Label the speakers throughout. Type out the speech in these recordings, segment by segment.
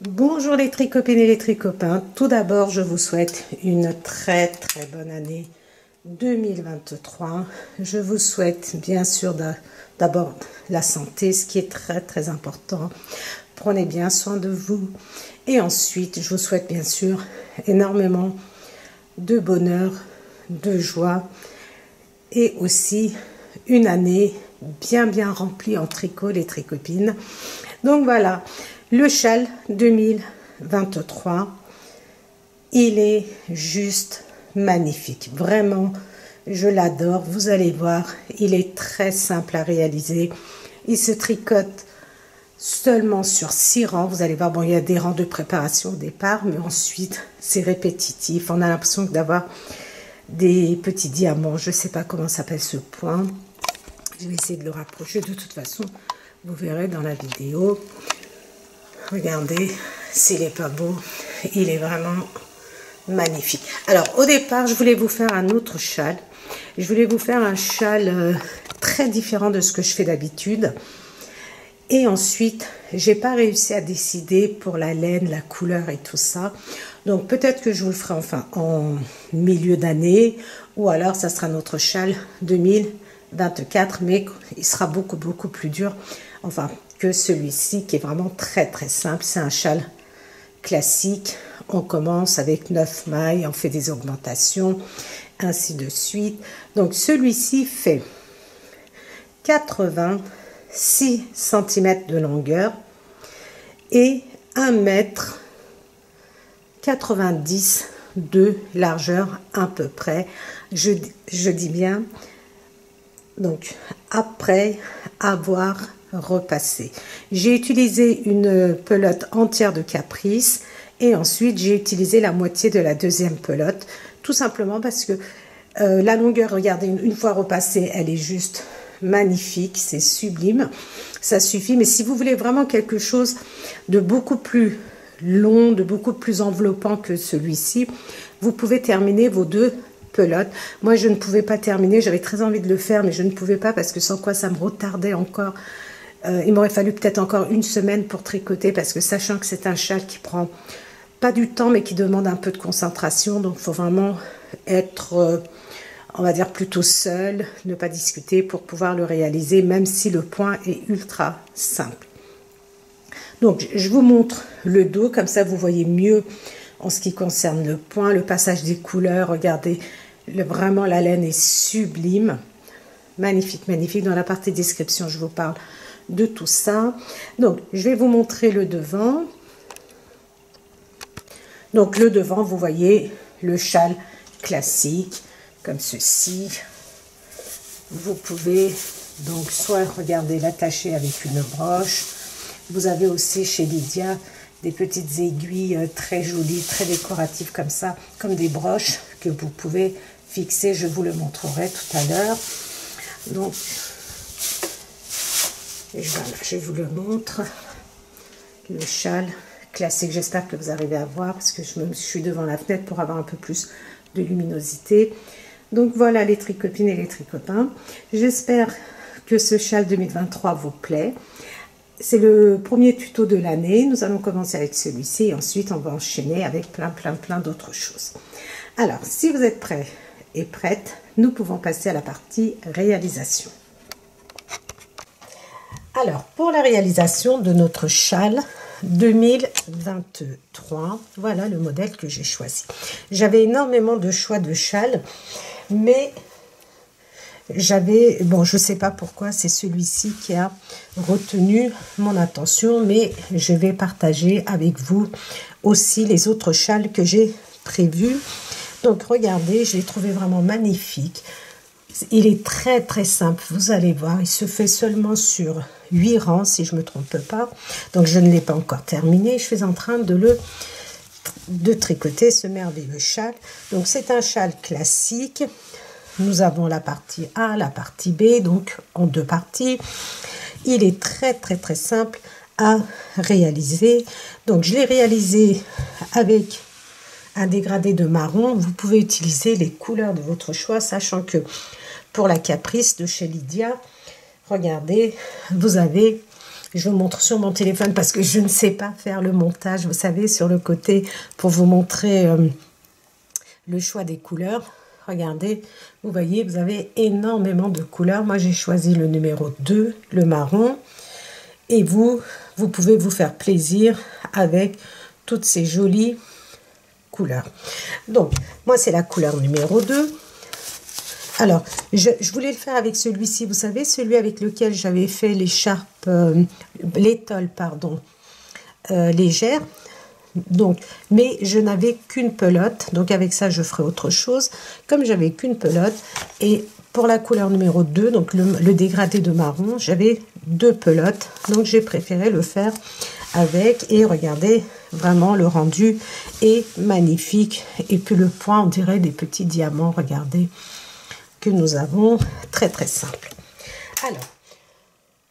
Speaker 1: Bonjour les tricopines et les tricopains. Tout d'abord, je vous souhaite une très bonne année 2023. Je vous souhaite bien sûr d'abord la santé, ce qui est très important. Prenez bien soin de vous. Et ensuite, je vous souhaite bien sûr énormément de bonheur, de joie et aussi une année bien remplie en tricot, les tricopines. Donc voilà, le châle 2023, il est juste magnifique. Vraiment, je l'adore. Vous allez voir, il est très simple à réaliser. Il se tricote seulement sur 6 rangs. Vous allez voir, bon, il y a des rangs de préparation au départ, mais ensuite, c'est répétitif. On a l'impression d'avoir des petits diamants. Je ne sais pas comment s'appelle ce point. Je vais essayer de le rapprocher. De toute façon, vous verrez dans la vidéo. Regardez, s'il n'est pas beau, il est vraiment magnifique. Alors, au départ, je voulais vous faire un autre châle. Je voulais vous faire un châle très différent de ce que je fais d'habitude. Et ensuite, j'ai pas réussi à décider pour la laine, la couleur et tout ça. Donc, peut-être que je vous le ferai enfin en milieu d'année. Ou alors, ça sera notre châle 2024. Mais il sera beaucoup plus dur. Enfin, que celui-ci qui est vraiment très simple. C'est un châle classique. On commence avec 9 mailles, on fait des augmentations, ainsi de suite. Donc celui-ci fait 86 cm de longueur et 1,90 m de largeur à peu près. Je dis bien, donc après avoir repassé. J'ai utilisé une pelote entière de Caprice et ensuite j'ai utilisé la moitié de la deuxième pelote, tout simplement parce que la longueur, regardez, une fois repassée, elle est juste magnifique, c'est sublime, ça suffit. Mais si vous voulez vraiment quelque chose de beaucoup plus long, de beaucoup plus enveloppant que celui-ci, vous pouvez terminer vos deux pelotes. Moi, je ne pouvais pas terminer, j'avais très envie de le faire, mais je ne pouvais pas parce que sans quoi ça me retardait encore. Il m'aurait fallu peut-être encore une semaine pour tricoter parce que sachant que c'est un châle qui prend pas du temps mais qui demande un peu de concentration, donc il faut vraiment être, on va dire, plutôt seul, ne pas discuter pour pouvoir le réaliser, même si le point est ultra simple. Donc je vous montre le dos, comme ça vous voyez mieux en ce qui concerne le point, le passage des couleurs. Regardez, vraiment la laine est sublime, magnifique. Dans la partie description, je vous parle de tout ça. Donc je vais vous montrer le devant. Donc le devant, vous voyez le châle classique comme ceci. Vous pouvez donc soit regarder l'attacher avec une broche. Vous avez aussi chez Lydia des petites aiguilles très jolies, très décoratives comme ça, comme des broches que vous pouvez fixer. Je vous le montrerai tout à l'heure. Donc et voilà, je vous le montre, le châle classique. J'espère que vous arrivez à voir parce que je suis devant la fenêtre pour avoir un peu plus de luminosité. Donc voilà les tricopines et les tricopains. J'espère que ce châle 2023 vous plaît. C'est le premier tuto de l'année. Nous allons commencer avec celui-ci et ensuite on va enchaîner avec plein d'autres choses. Alors, si vous êtes prêts et prêtes, nous pouvons passer à la partie réalisation. Alors, pour la réalisation de notre châle 2023, voilà le modèle que j'ai choisi. J'avais énormément de choix de châles, mais bon, je ne sais pas pourquoi, c'est celui-ci qui a retenu mon attention, mais je vais partager avec vous aussi les autres châles que j'ai prévus. Donc, regardez, je l'ai trouvé vraiment magnifique. Il est très simple, vous allez voir, il se fait seulement sur 8 rangs, si je ne me trompe pas. Donc, je ne l'ai pas encore terminé, je suis en train de tricoter ce merveilleux châle. Donc, c'est un châle classique. Nous avons la partie A, la partie B, donc en 2 parties. Il est très simple à réaliser. Donc, je l'ai réalisé avec un dégradé de marron. Vous pouvez utiliser les couleurs de votre choix, sachant que pour la Caprice de chez Lydia, regardez, vous avez Je vous montre sur mon téléphone parce que je ne sais pas faire le montage, vous savez, sur le côté pour vous montrer le choix des couleurs. Regardez, vous voyez, vous avez énormément de couleurs. Moi, j'ai choisi le numéro 2, le marron. Et vous pouvez vous faire plaisir avec toutes ces jolies couleurs. Donc, moi, c'est la couleur numéro 2. Alors, je voulais le faire avec celui-ci, vous savez, celui avec lequel j'avais fait l'écharpe, l'étole, pardon, légère. Donc, mais je n'avais qu'une pelote, donc avec ça, je ferai autre chose. Comme j'avais qu'une pelote, et pour la couleur numéro 2, donc le dégradé de marron, j'avais 2 pelotes, donc j'ai préféré le faire avec, et regardez, vraiment, le rendu est magnifique. Et puis le point, on dirait des petits diamants, regardez, que nous avons, très très simple. Alors,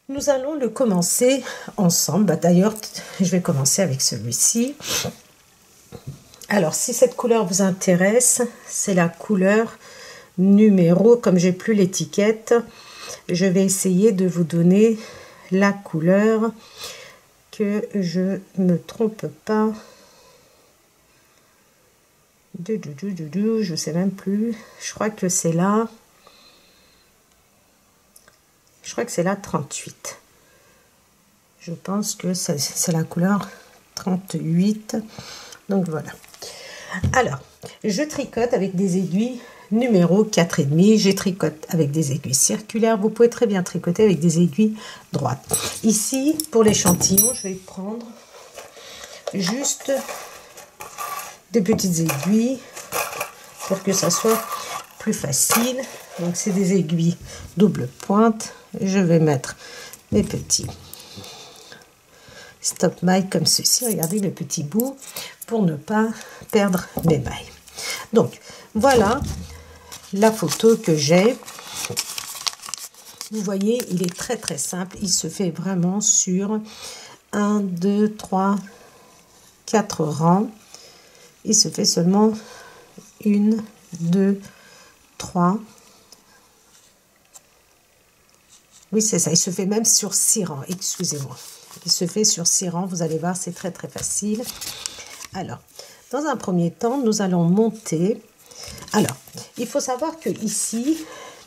Speaker 1: nous allons le commencer ensemble. Bah, d'ailleurs, je vais commencer avec celui-ci. Alors, si cette couleur vous intéresse, c'est la couleur numéro, comme j'ai plus l'étiquette, je vais essayer de vous donner la couleur, que je me trompe pas. Je sais même plus. Je crois que c'est là. Je crois que c'est la 38. Je pense que c'est la couleur 38. Donc voilà. Alors, je tricote avec des aiguilles numéro 4,5. Je tricote avec des aiguilles circulaires. Vous pouvez très bien tricoter avec des aiguilles droites. Ici, pour l'échantillon, je vais prendre juste des petites aiguilles pour que ça soit plus facile. Donc c'est des aiguilles double pointe. Je vais mettre mes petits stop mailles comme ceci. Regardez le petit bout pour ne pas perdre mes mailles. Donc voilà la photo que j'ai. Vous voyez, il est très très simple. Il se fait vraiment sur 1, 2, 3, 4 rangs. Il se fait seulement 1, 2, 3. Oui, c'est ça. Il se fait même sur 6 rangs. Excusez-moi. Il se fait sur 6 rangs. Vous allez voir, c'est très, très facile. Alors, dans un premier temps, nous allons monter. Alors, il faut savoir que ici,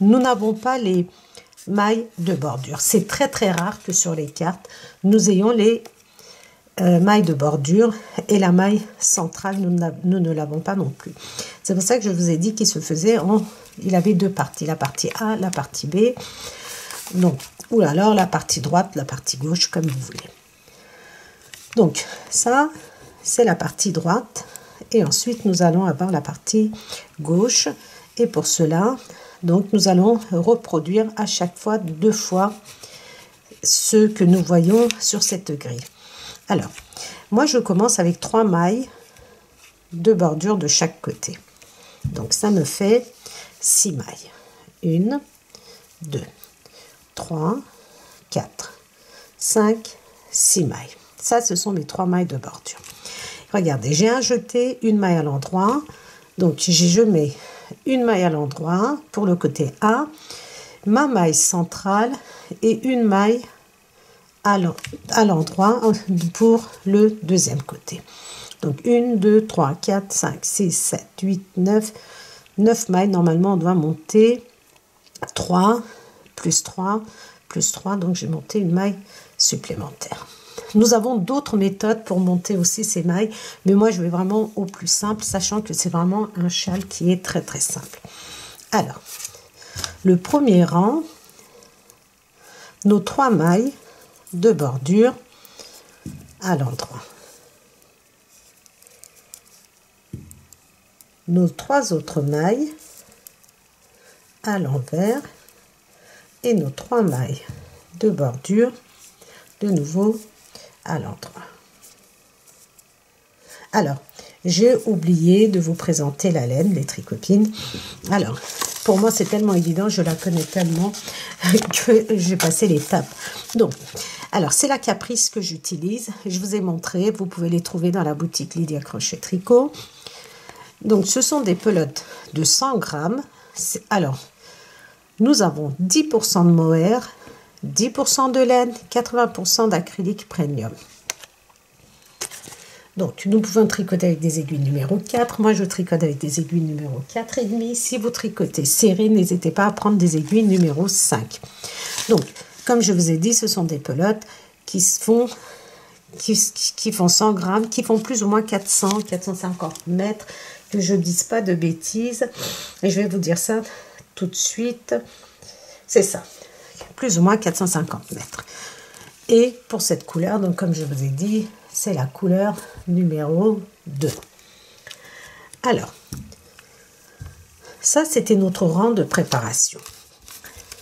Speaker 1: nous n'avons pas les mailles de bordure. C'est très, très rare que sur les cartes, nous ayons les maille de bordure, et la maille centrale, nous ne l'avons pas non plus. C'est pour ça que je vous ai dit qu'il se faisait il avait 2 parties, la partie A, la partie B. Donc, ou alors la partie droite, la partie gauche, comme vous voulez. Donc, ça, c'est la partie droite. Et ensuite, nous allons avoir la partie gauche. Et pour cela, donc, nous allons reproduire à chaque fois 2 fois ce que nous voyons sur cette grille. Alors, moi, je commence avec 3 mailles de bordure de chaque côté. Donc, ça me fait 6 mailles. 1, 2, 3, 4, 5, 6 mailles. Ça, ce sont mes 3 mailles de bordure. Regardez, j'ai un jeté, une maille à l'endroit. Donc, je mets une maille à l'endroit pour le côté A, ma maille centrale et une maille à l'endroit pour le deuxième côté. Donc 1, 2, 3, 4, 5, 6, 7, 8, 9 mailles. Normalement, on doit monter 3, plus 3, plus 3. Donc, j'ai monté une maille supplémentaire. Nous avons d'autres méthodes pour monter aussi ces mailles. Mais moi, je vais vraiment au plus simple, sachant que c'est vraiment un châle qui est très, très simple. Alors, le premier rang, nos 3 mailles de bordure à l'endroit. Nos 3 autres mailles à l'envers et nos 3 mailles de bordure de nouveau à l'endroit. Alors, j'ai oublié de vous présenter la laine, les tricopines. Alors, pour moi, c'est tellement évident, je la connais tellement que j'ai passé l'étape. Donc, alors, c'est la Caprice que j'utilise. Je vous ai montré, vous pouvez les trouver dans la boutique Lydia Crochet Tricot. Donc, ce sont des pelotes de 100 grammes. Alors, nous avons 10% de mohair, 10% de laine, 80% d'acrylique premium. Donc, nous pouvons tricoter avec des aiguilles numéro 4. Moi, je tricote avec des aiguilles numéro 4,5. Si vous tricotez serré, n'hésitez pas à prendre des aiguilles numéro 5. Donc, comme je vous ai dit, ce sont des pelotes qui font 100 grammes, qui font plus ou moins 400, 450 mètres, que je ne dise pas de bêtises. Et je vais vous dire ça tout de suite. C'est ça, plus ou moins 450 mètres. Et pour cette couleur, donc comme je vous ai dit, c'est la couleur numéro 2. Alors, ça c'était notre rang de préparation.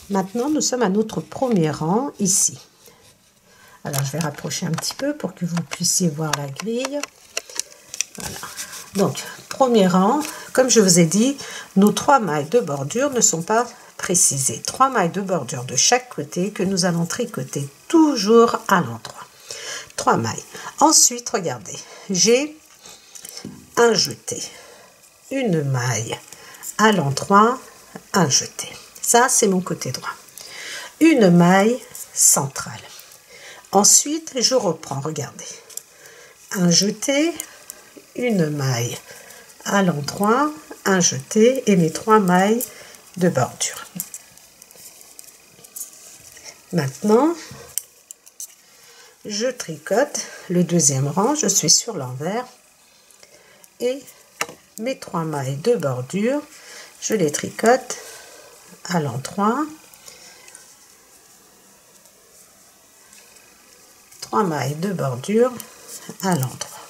Speaker 1: Maintenant, nous sommes à notre premier rang ici. Alors, je vais rapprocher un petit peu pour que vous puissiez voir la grille. Voilà. Donc, premier rang, comme je vous ai dit, nos 3 mailles de bordure ne sont pas précisées. 3 mailles de bordure de chaque côté que nous allons tricoter toujours à l'endroit. 3 mailles. Ensuite, regardez, j'ai un jeté, une maille à l'endroit, un jeté. Ça, c'est mon côté droit. Une maille centrale. Ensuite, je reprends, regardez. Un jeté, une maille à l'endroit, un jeté et mes 3 mailles de bordure. Maintenant, je tricote le deuxième rang, je suis sur l'envers et mes 3 mailles de bordure, je les tricote à l'endroit, 3 mailles de bordure à l'endroit.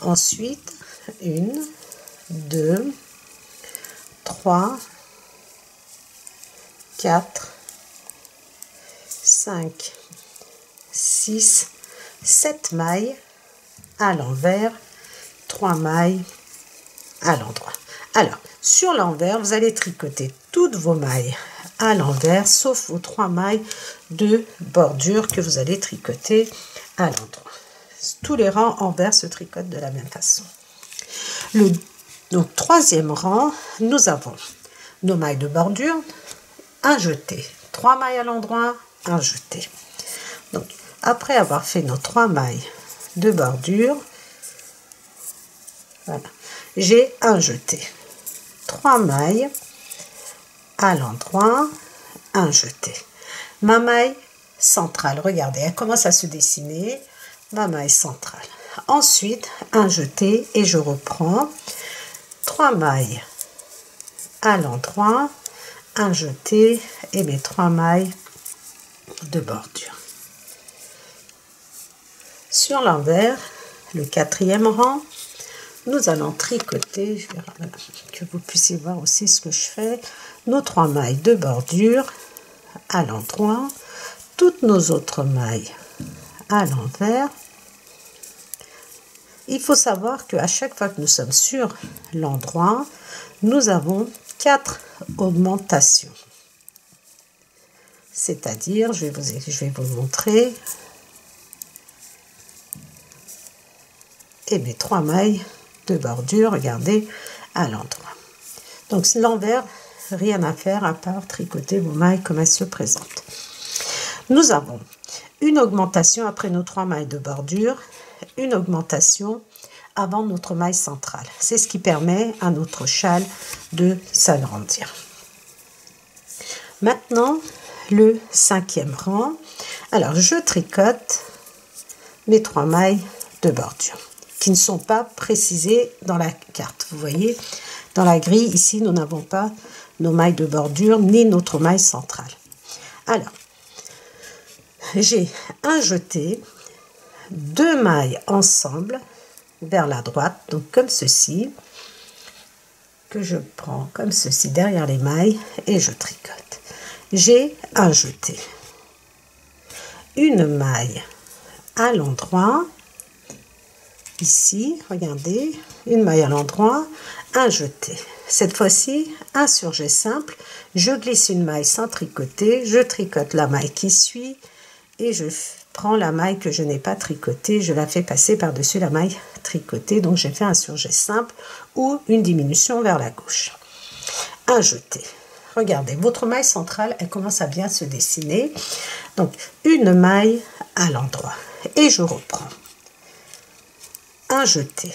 Speaker 1: Ensuite, 1, 2, 3, 4, 5, 6, 7 mailles à l'envers, 3 mailles à l'endroit. Alors, sur l'envers, vous allez tricoter toutes vos mailles à l'envers, sauf vos 3 mailles de bordure que vous allez tricoter à l'endroit. Tous les rangs envers se tricotent de la même façon. Donc, troisième rang, nous avons nos mailles de bordure, un jeté, 3 mailles à l'endroit, un jeté. Donc, après avoir fait nos 3 mailles de bordure, voilà, j'ai un jeté, 3 mailles à l'endroit, un jeté. Ma maille centrale, regardez, elle commence à se dessiner, ma maille centrale. Ensuite, un jeté et je reprends 3 mailles à l'endroit, un jeté et mes 3 mailles de bordure. Sur l'envers, le quatrième rang, nous allons tricoter, je vais que vous puissiez voir aussi ce que je fais, nos 3 mailles de bordure à l'endroit, toutes nos autres mailles à l'envers. Il faut savoir qu'à chaque fois que nous sommes sur l'endroit, nous avons 4 augmentations. C'est-à-dire, je vais vous montrer, et mes 3 mailles de bordure, regardez, à l'endroit. Donc l'envers, rien à faire à part tricoter vos mailles comme elles se présentent. Nous avons une augmentation après nos 3 mailles de bordure, une augmentation avant notre maille centrale. C'est ce qui permet à notre châle de s'agrandir. Maintenant, le 5e rang. Alors, je tricote mes 3 mailles de bordure qui ne sont pas précisées dans la carte. Vous voyez, dans la grille, ici, nous n'avons pas nos mailles de bordure ni notre maille centrale. Alors, j'ai un jeté, 2 mailles ensemble vers la droite, donc comme ceci, que je prends comme ceci derrière les mailles et je tricote. J'ai un jeté, une maille à l'endroit, ici, regardez, une maille à l'endroit, un jeté. Cette fois-ci, un surjet simple, je glisse une maille sans tricoter, je tricote la maille qui suit et je prends la maille que je n'ai pas tricotée, je la fais passer par-dessus la maille tricotée, donc j'ai fait un surjet simple ou une diminution vers la gauche. Un jeté. regardez, votre maille centrale, elle commence à bien se dessiner. Donc, une maille à l'endroit. Et je reprends. Un jeté.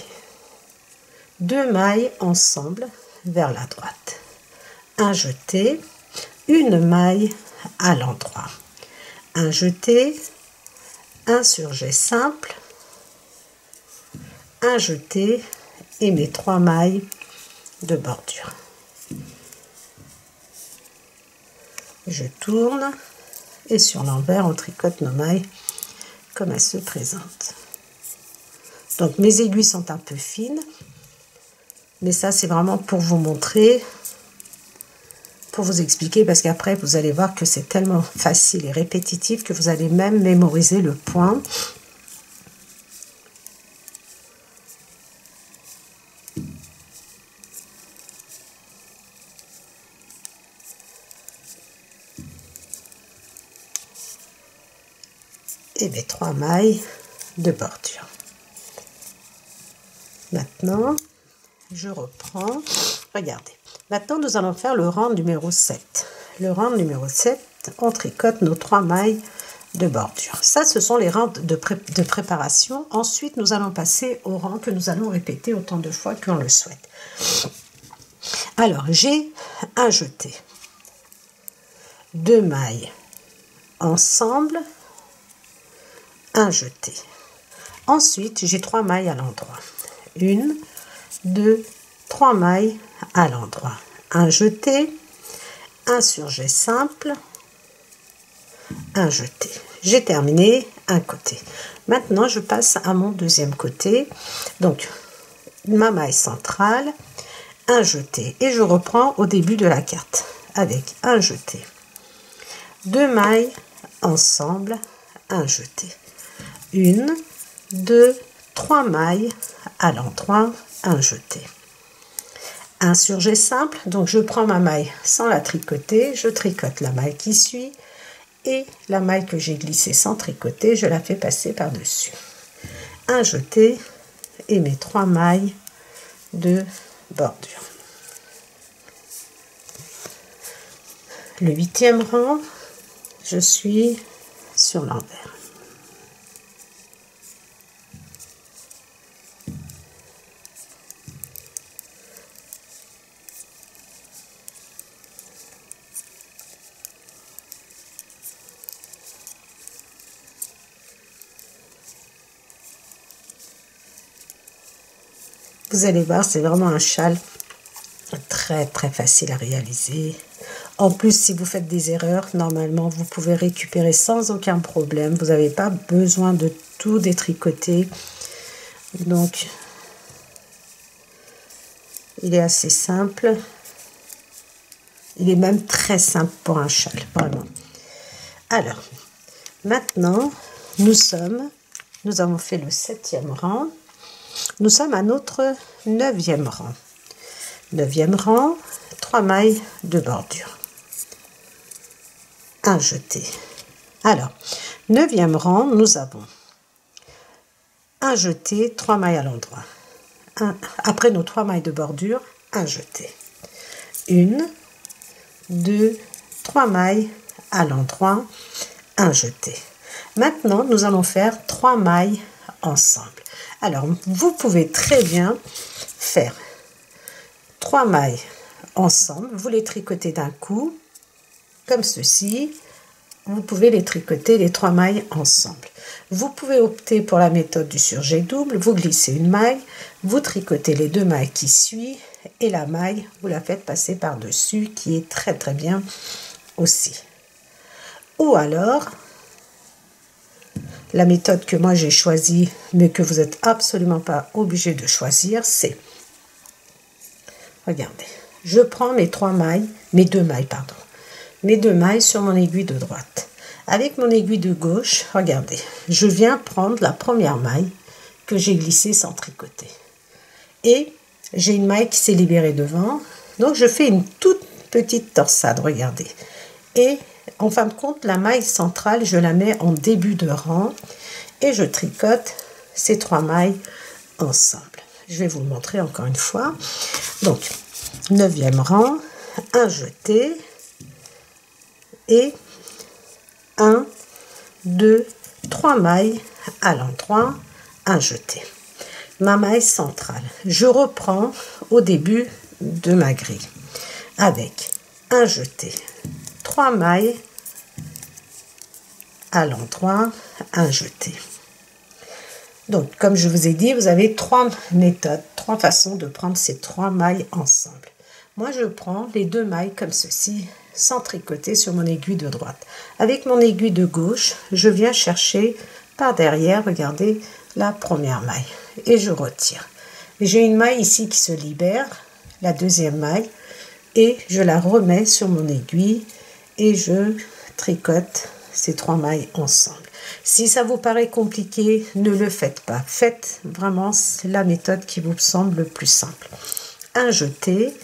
Speaker 1: 2 mailles ensemble vers la droite. Un jeté. Une maille à l'endroit. Un jeté. Un surjet simple. Un jeté. Et mes 3 mailles de bordure. Je tourne et sur l'envers on tricote nos mailles comme elles se présentent. Donc mes aiguilles sont un peu fines, mais ça c'est vraiment pour vous montrer, pour vous expliquer, parce qu'après vous allez voir que c'est tellement facile et répétitif que vous allez même mémoriser le point. Et mes 3 mailles de bordure. Maintenant, je reprends. Regardez. Maintenant, nous allons faire le rang numéro 7. Le rang numéro 7, on tricote nos 3 mailles de bordure. Ça, ce sont les rangs de préparation. Ensuite, nous allons passer au rang que nous allons répéter autant de fois qu'on le souhaite. Alors, j'ai un jeté. 2 mailles ensemble. Un jeté. Ensuite, j'ai 3 mailles à l'endroit. 1, 2, 3 mailles à l'endroit. Un jeté, un surjet simple, un jeté. J'ai terminé un côté. Maintenant, je passe à mon deuxième côté. Donc, ma maille centrale, un jeté. Et je reprends au début de la carte avec un jeté. 2 mailles ensemble, un jeté. 1, 2, 3 mailles à l'endroit, un jeté. Un surjet simple, donc je prends ma maille sans la tricoter, je tricote la maille qui suit et la maille que j'ai glissée sans tricoter, je la fais passer par-dessus. Un jeté et mes 3 mailles de bordure. Le 8e rang, je suis sur l'envers. Vous allez voir, c'est vraiment un châle très facile à réaliser. En plus, si vous faites des erreurs, normalement, vous pouvez récupérer sans aucun problème. Vous n'avez pas besoin de tout détricoter. Donc, il est assez simple. Il est même très simple pour un châle, vraiment. Alors, maintenant, nous avons fait le 7e rang. Nous sommes à notre 9e rang. 9e rang, 3 mailles de bordure. Un jeté. Alors, 9e rang, nous avons un jeté, 3 mailles à l'endroit. Après nos 3 mailles de bordure, un jeté. 1, 2, 3 mailles à l'endroit, un jeté. Maintenant, nous allons faire 3 mailles ensemble. Alors, vous pouvez très bien faire 3 mailles ensemble. Vous les tricotez d'un coup, comme ceci. Vous pouvez les tricoter les 3 mailles ensemble. Vous pouvez opter pour la méthode du surjet double. Vous glissez une maille, vous tricotez les 2 mailles qui suivent et la maille, vous la faites passer par-dessus, qui est très bien aussi. Ou alors, la méthode que moi j'ai choisie, mais que vous n'êtes absolument pas obligé de choisir, c'est, regardez, je prends mes 2 mailles sur mon aiguille de droite. Avec mon aiguille de gauche, regardez, je viens prendre la première maille que j'ai glissée sans tricoter. Et j'ai une maille qui s'est libérée devant, donc je fais une toute petite torsade, regardez. Et en fin de compte, la maille centrale, je la mets en début de rang et je tricote ces 3 mailles ensemble. Je vais vous le montrer encore une fois. Donc, 9e rang, un jeté et 1, 2, 3 mailles à l'endroit, un jeté. Ma maille centrale, je reprends au début de ma grille avec un jeté, 3 mailles à l'endroit, un jeté. Donc comme je vous ai dit, vous avez 3 méthodes, 3 façons de prendre ces 3 mailles ensemble. Moi je prends les 2 mailles comme ceci, sans tricoter sur mon aiguille de droite. Avec mon aiguille de gauche, je viens chercher par derrière, regardez, la première maille et je retire. J'ai une maille ici qui se libère, la deuxième maille, et je la remets sur mon aiguille et je tricote ces 3 mailles ensemble. Si ça vous paraît compliqué, ne le faites pas. Faites vraiment la méthode qui vous semble le plus simple. Un jeté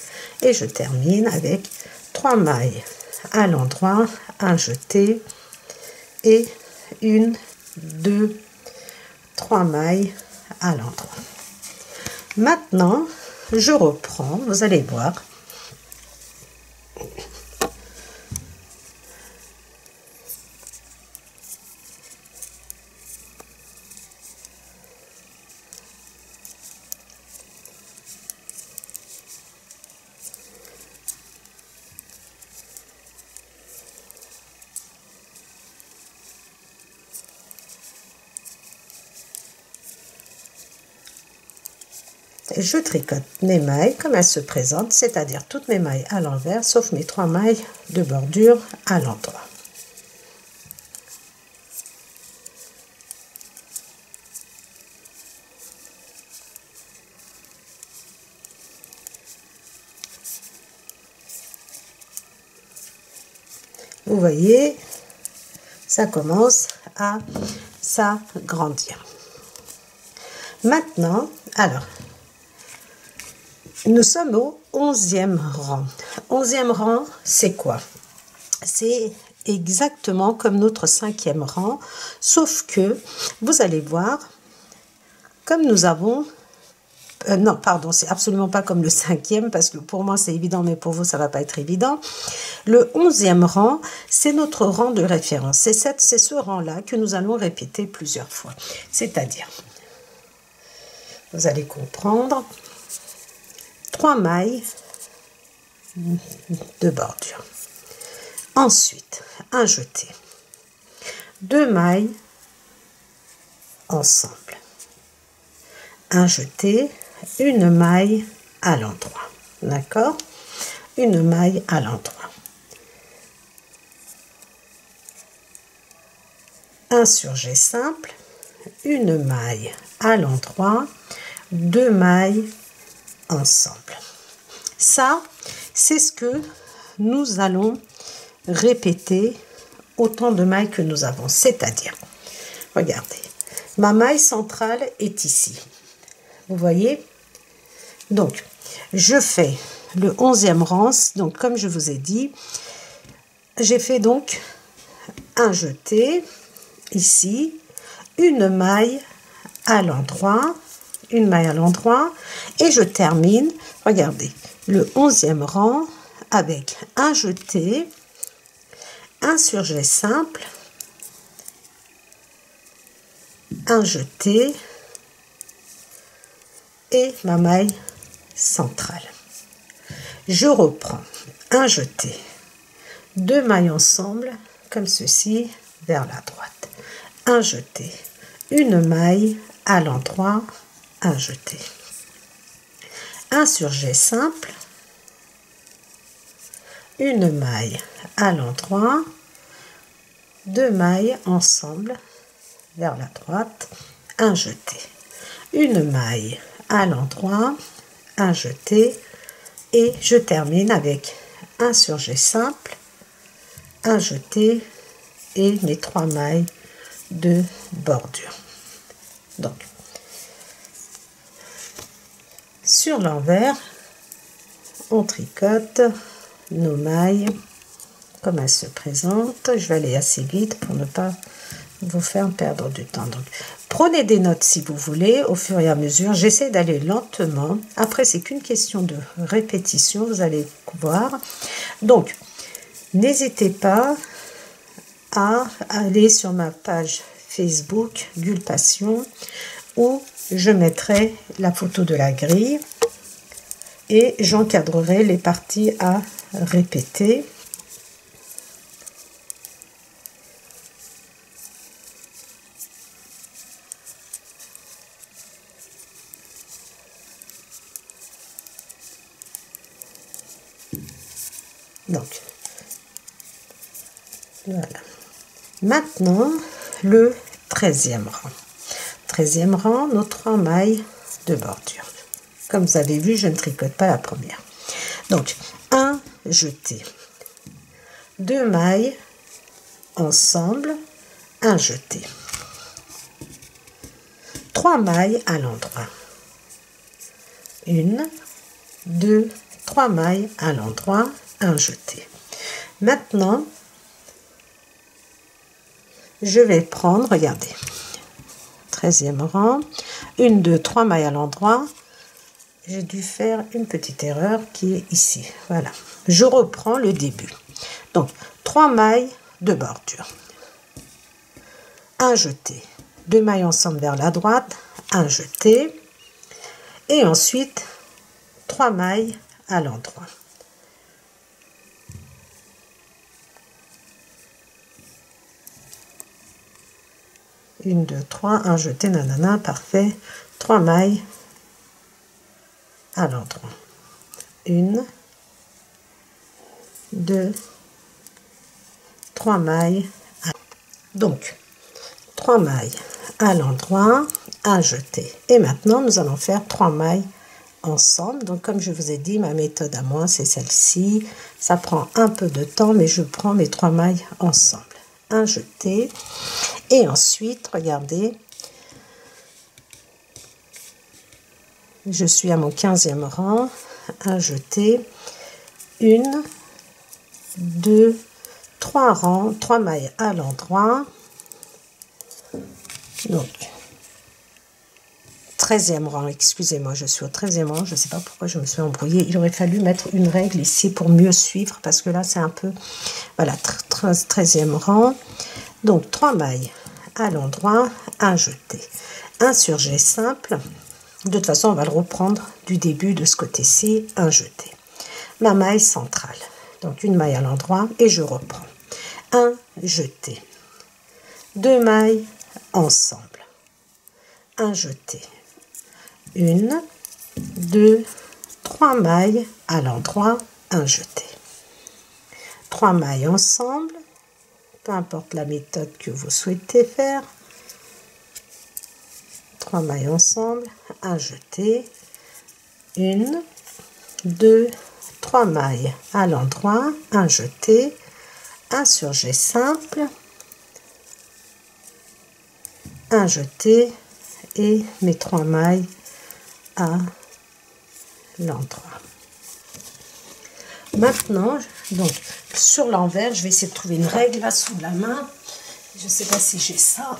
Speaker 1: et je termine avec 3 mailles à l'endroit, un jeté et 1, 2, 3 mailles à l'endroit. Maintenant, je reprends, vous allez voir. Je tricote mes mailles comme elles se présentent, c'est-à-dire toutes mes mailles à l'envers, sauf mes 3 mailles de bordure à l'endroit. Vous voyez, ça commence à s'agrandir. Maintenant, alors, nous sommes au 11e rang. 11e rang, c'est quoi? C'est exactement comme notre 5e rang, sauf que vous allez voir, comme nous avons... non, pardon, c'est absolument pas comme le 5e, parce que pour moi c'est évident, mais pour vous ça va pas être évident. Le 11e rang, c'est notre rang de référence. C'est ce rang-là que nous allons répéter plusieurs fois. C'est-à-dire, vous allez comprendre, 3 mailles de bordure. Ensuite, un jeté. 2 mailles ensemble. Un jeté, une maille à l'endroit. D'accord? Une maille à l'endroit. Un surjet simple, une maille à l'endroit, 2 mailles ensemble. Ça, c'est ce que nous allons répéter autant de mailles que nous avons. C'est-à-dire, regardez, ma maille centrale est ici. Vous voyez? Donc, je fais le 11e rang. Donc, comme je vous ai dit, j'ai fait donc un jeté ici, une maille à l'endroit, et je termine, regardez, le 11e rang avec un jeté, un surjet simple, un jeté et ma maille centrale. Je reprends un jeté, 2 mailles ensemble comme ceci vers la droite, un jeté, une maille à l'endroit, un jeté, un surjet simple, une maille à l'endroit, 2 mailles ensemble vers la droite, un jeté, une maille à l'endroit, un jeté, et je termine avec un surjet simple, un jeté et mes 3 mailles de bordure. Donc, sur l'envers, on tricote nos mailles comme elles se présentent. Je vais aller assez vite pour ne pas vous faire perdre du temps. Donc, Prenez des notes si vous voulez, au fur et à mesure. J'essaie d'aller lentement. Après, c'est qu'une question de répétition, vous allez voir. Donc, n'hésitez pas à aller sur ma page Facebook Gulpassion, où je mettrai la photo de la grille et j'encadrerai les parties à répéter. Donc, voilà. Maintenant, le 13e rang. 13e rang, nos 3 mailles de bordure. Comme vous avez vu, je ne tricote pas la première. Donc, 1 jeté. 2 mailles ensemble, 1 jeté. 3 mailles à l'endroit. 1, 2, 3 mailles à l'endroit, 1 jeté. Maintenant, je vais prendre, regardez, 13e rang, 1, 2, 3 mailles à l'endroit. J'ai dû faire une petite erreur qui est ici. Voilà, je reprends le début. Donc, 3 mailles de bordure. 1 jeté. 2 mailles ensemble vers la droite, 1 jeté. Et ensuite, 3 mailles à l'endroit. Une, 2, 3, 1 jeté, nanana, parfait. 3 mailles à l'endroit. 1, 2, 3 mailles. Donc, 3 mailles à l'endroit, 1 jeté. Et maintenant, nous allons faire 3 mailles ensemble. Donc, comme je vous ai dit, ma méthode à moi, c'est celle-ci. Ça prend un peu de temps, mais je prends mes 3 mailles ensemble. 1 jeté. Et ensuite, regardez, je suis à mon 15e rang, 1 jeté, 1, 2, 3 rangs, 3 mailles à l'endroit. Donc, 13e rang, excusez-moi, je suis au 13e rang, je ne sais pas pourquoi je me suis embrouillée. Il aurait fallu mettre une règle ici pour mieux suivre, parce que là, c'est un peu, voilà, 13e rang. Donc, 3 mailles à l'endroit, 1 jeté. 1 surjet simple. De toute façon, on va le reprendre du début de ce côté-ci, 1 jeté. Ma maille centrale. Donc, une maille à l'endroit et je reprends. 1 jeté. 2 mailles ensemble. 1 jeté. 1, 2, 3 mailles à l'endroit, 1 jeté. 3 mailles ensemble. Peu importe la méthode que vous souhaitez faire. 3 mailles ensemble, 1 jeté, 1, 2, 3 mailles à l'endroit, 1 jeté, 1 surjet simple, 1 jeté et mes 3 mailles à l'endroit. Maintenant, donc sur l'envers, je vais essayer de trouver une règle là sous la main. Je ne sais pas si j'ai ça.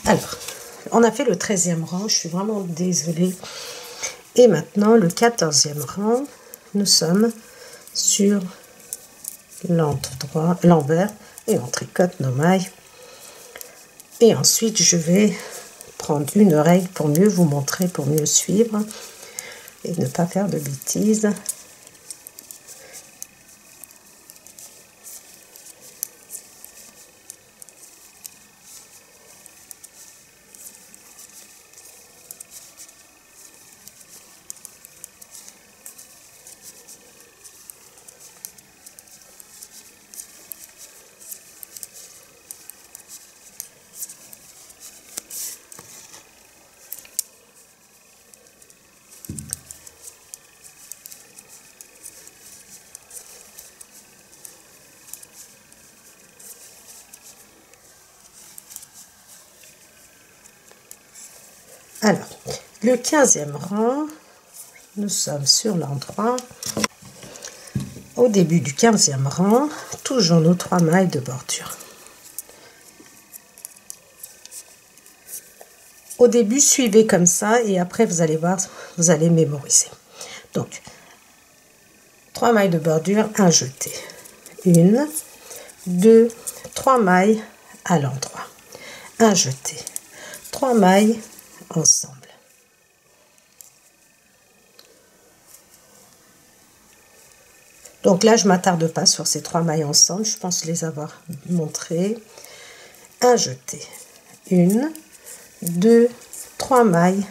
Speaker 1: Alors, on a fait le 13e rang, je suis vraiment désolée. Et maintenant, le 14e rang, nous sommes sur l'envers et on tricote nos mailles. Et ensuite, je vais prendre une règle pour mieux vous montrer, pour mieux suivre et ne pas faire de bêtises. Alors, le 15e rang, nous sommes sur l'endroit. Au début du 15e rang, toujours nos 3 mailles de bordure. Au début, suivez comme ça et après, vous allez voir, vous allez mémoriser. Donc, 3 mailles de bordure, un jeté. 1, 2, 3 mailles à l'endroit. Un jeté. 3 mailles ensemble. Donc là, je ne m'attarde pas sur ces 3 mailles ensemble. Je pense les avoir montrées. Un jeté. 1, 2, 3 mailles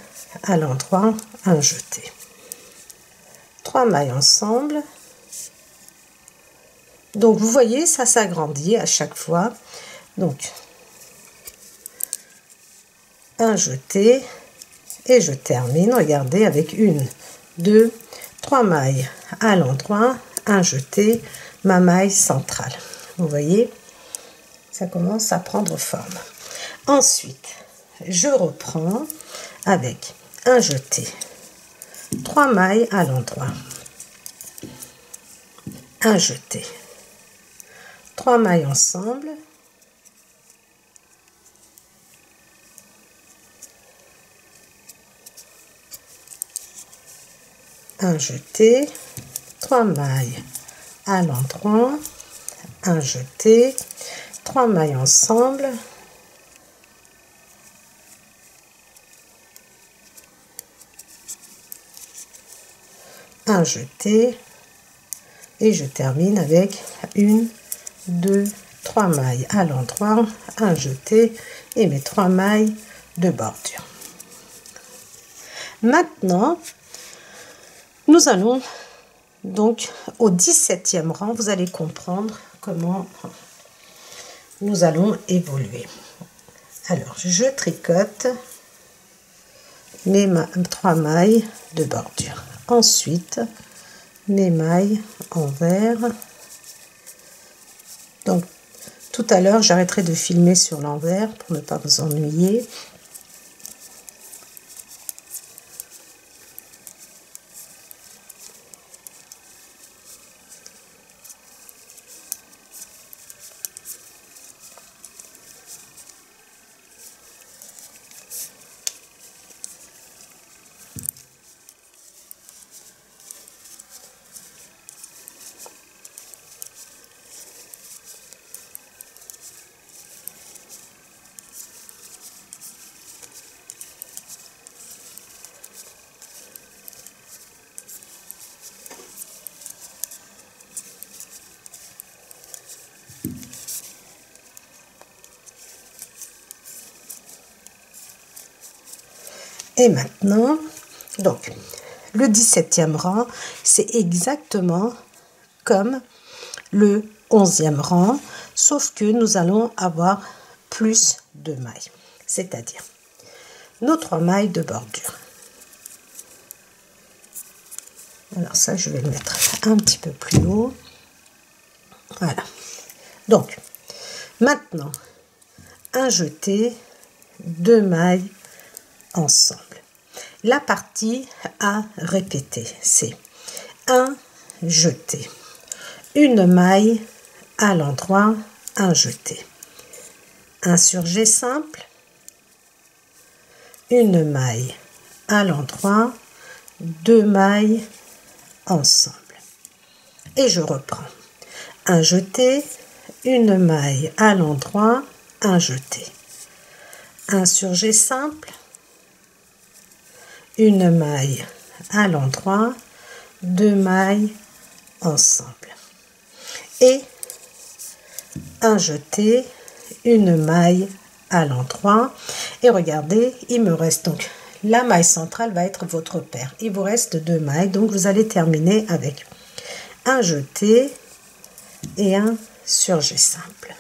Speaker 1: à l'endroit. Un jeté. 3 mailles ensemble. Donc, vous voyez, ça s'agrandit à chaque fois. Donc, un jeté. Et je termine, regardez, avec 1, 2, 3 mailles à l'endroit. Un jeté, ma maille centrale. Vous voyez, ça commence à prendre forme. Ensuite, je reprends avec un jeté, 3 mailles à l'endroit, un jeté, 3 mailles ensemble, un jeté, 3 mailles à l'endroit, un jeté, 3 mailles ensemble, un jeté et je termine avec 1, 2, 3 mailles à l'endroit, un jeté et mes 3 mailles de bordure. Maintenant, nous allons donc au 17e rang, vous allez comprendre comment nous allons évoluer. Alors, je tricote mes 3 mailles de bordure. Ensuite, mes mailles envers. Donc, tout à l'heure, j'arrêterai de filmer sur l'envers pour ne pas vous ennuyer. Et maintenant, donc, le 17e rang, c'est exactement comme le 11e rang, sauf que nous allons avoir plus de mailles, c'est-à-dire nos 3 mailles de bordure. Alors ça, je vais le mettre un petit peu plus haut. Voilà. Donc, maintenant, un jeté, 2 mailles ensemble. La partie à répéter, c'est un jeté, une maille à l'endroit, un jeté, un surjet simple, une maille à l'endroit, 2 mailles ensemble. Et je reprends. Un jeté, une maille à l'endroit, un jeté, un surjet simple, une maille à l'endroit, 2 mailles ensemble et un jeté, une maille à l'endroit. Et regardez, il me reste donc la maille centrale va être votre paire. Il vous reste 2 mailles, donc vous allez terminer avec un jeté et un surjet simple,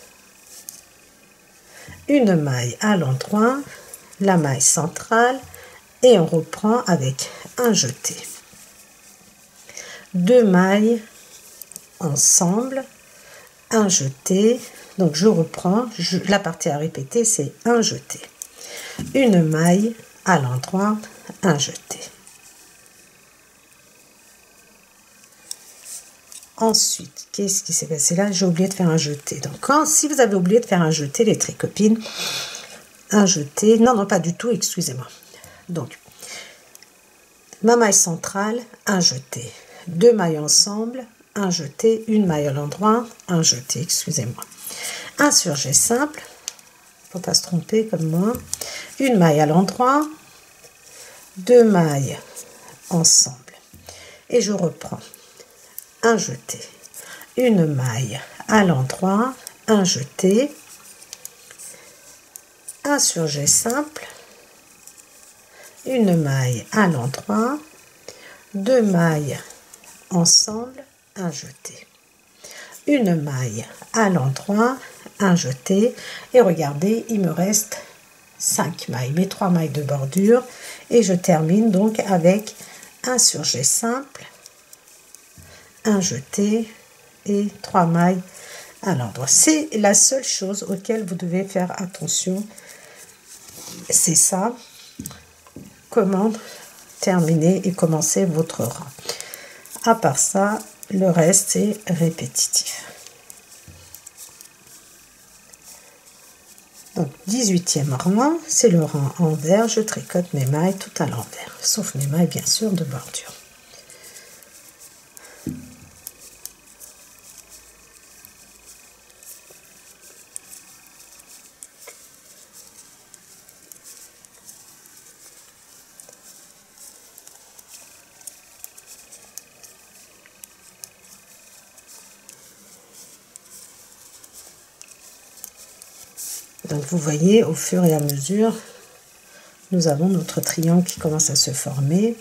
Speaker 1: une maille à l'endroit, la maille centrale. Et on reprend avec un jeté, 2 mailles ensemble, un jeté. Donc je reprends, la partie à répéter, c'est un jeté, une maille à l'endroit, un jeté. Ensuite, qu'est-ce qui s'est passé là? J'ai oublié de faire un jeté. Donc, si vous avez oublié de faire un jeté, les tricopines, un jeté, non, pas du tout, excusez-moi. Donc, ma maille centrale, un jeté. 2 mailles ensemble, un jeté, une maille à l'endroit, un jeté, excusez-moi. Un surjet simple, faut pas se tromper comme moi. Une maille à l'endroit, 2 mailles ensemble. Et je reprends. Un jeté, une maille à l'endroit, un jeté, un surjet simple, une maille à l'endroit, 2 mailles ensemble, un jeté, une maille à l'endroit, un jeté, et regardez, il me reste 5 mailles, mes 3 mailles de bordure, et je termine donc avec un surjet simple, un jeté et 3 mailles à l'endroit. C'est la seule chose auquel vous devez faire attention, c'est ça, comment terminer et commencer votre rang. À part ça, le reste c'est répétitif. Donc 18e rang, c'est le rang envers, je tricote mes mailles tout à l'envers, sauf mes mailles bien sûr de bordure. Donc vous voyez, au fur et à mesure, nous avons notre triangle qui commence à se former.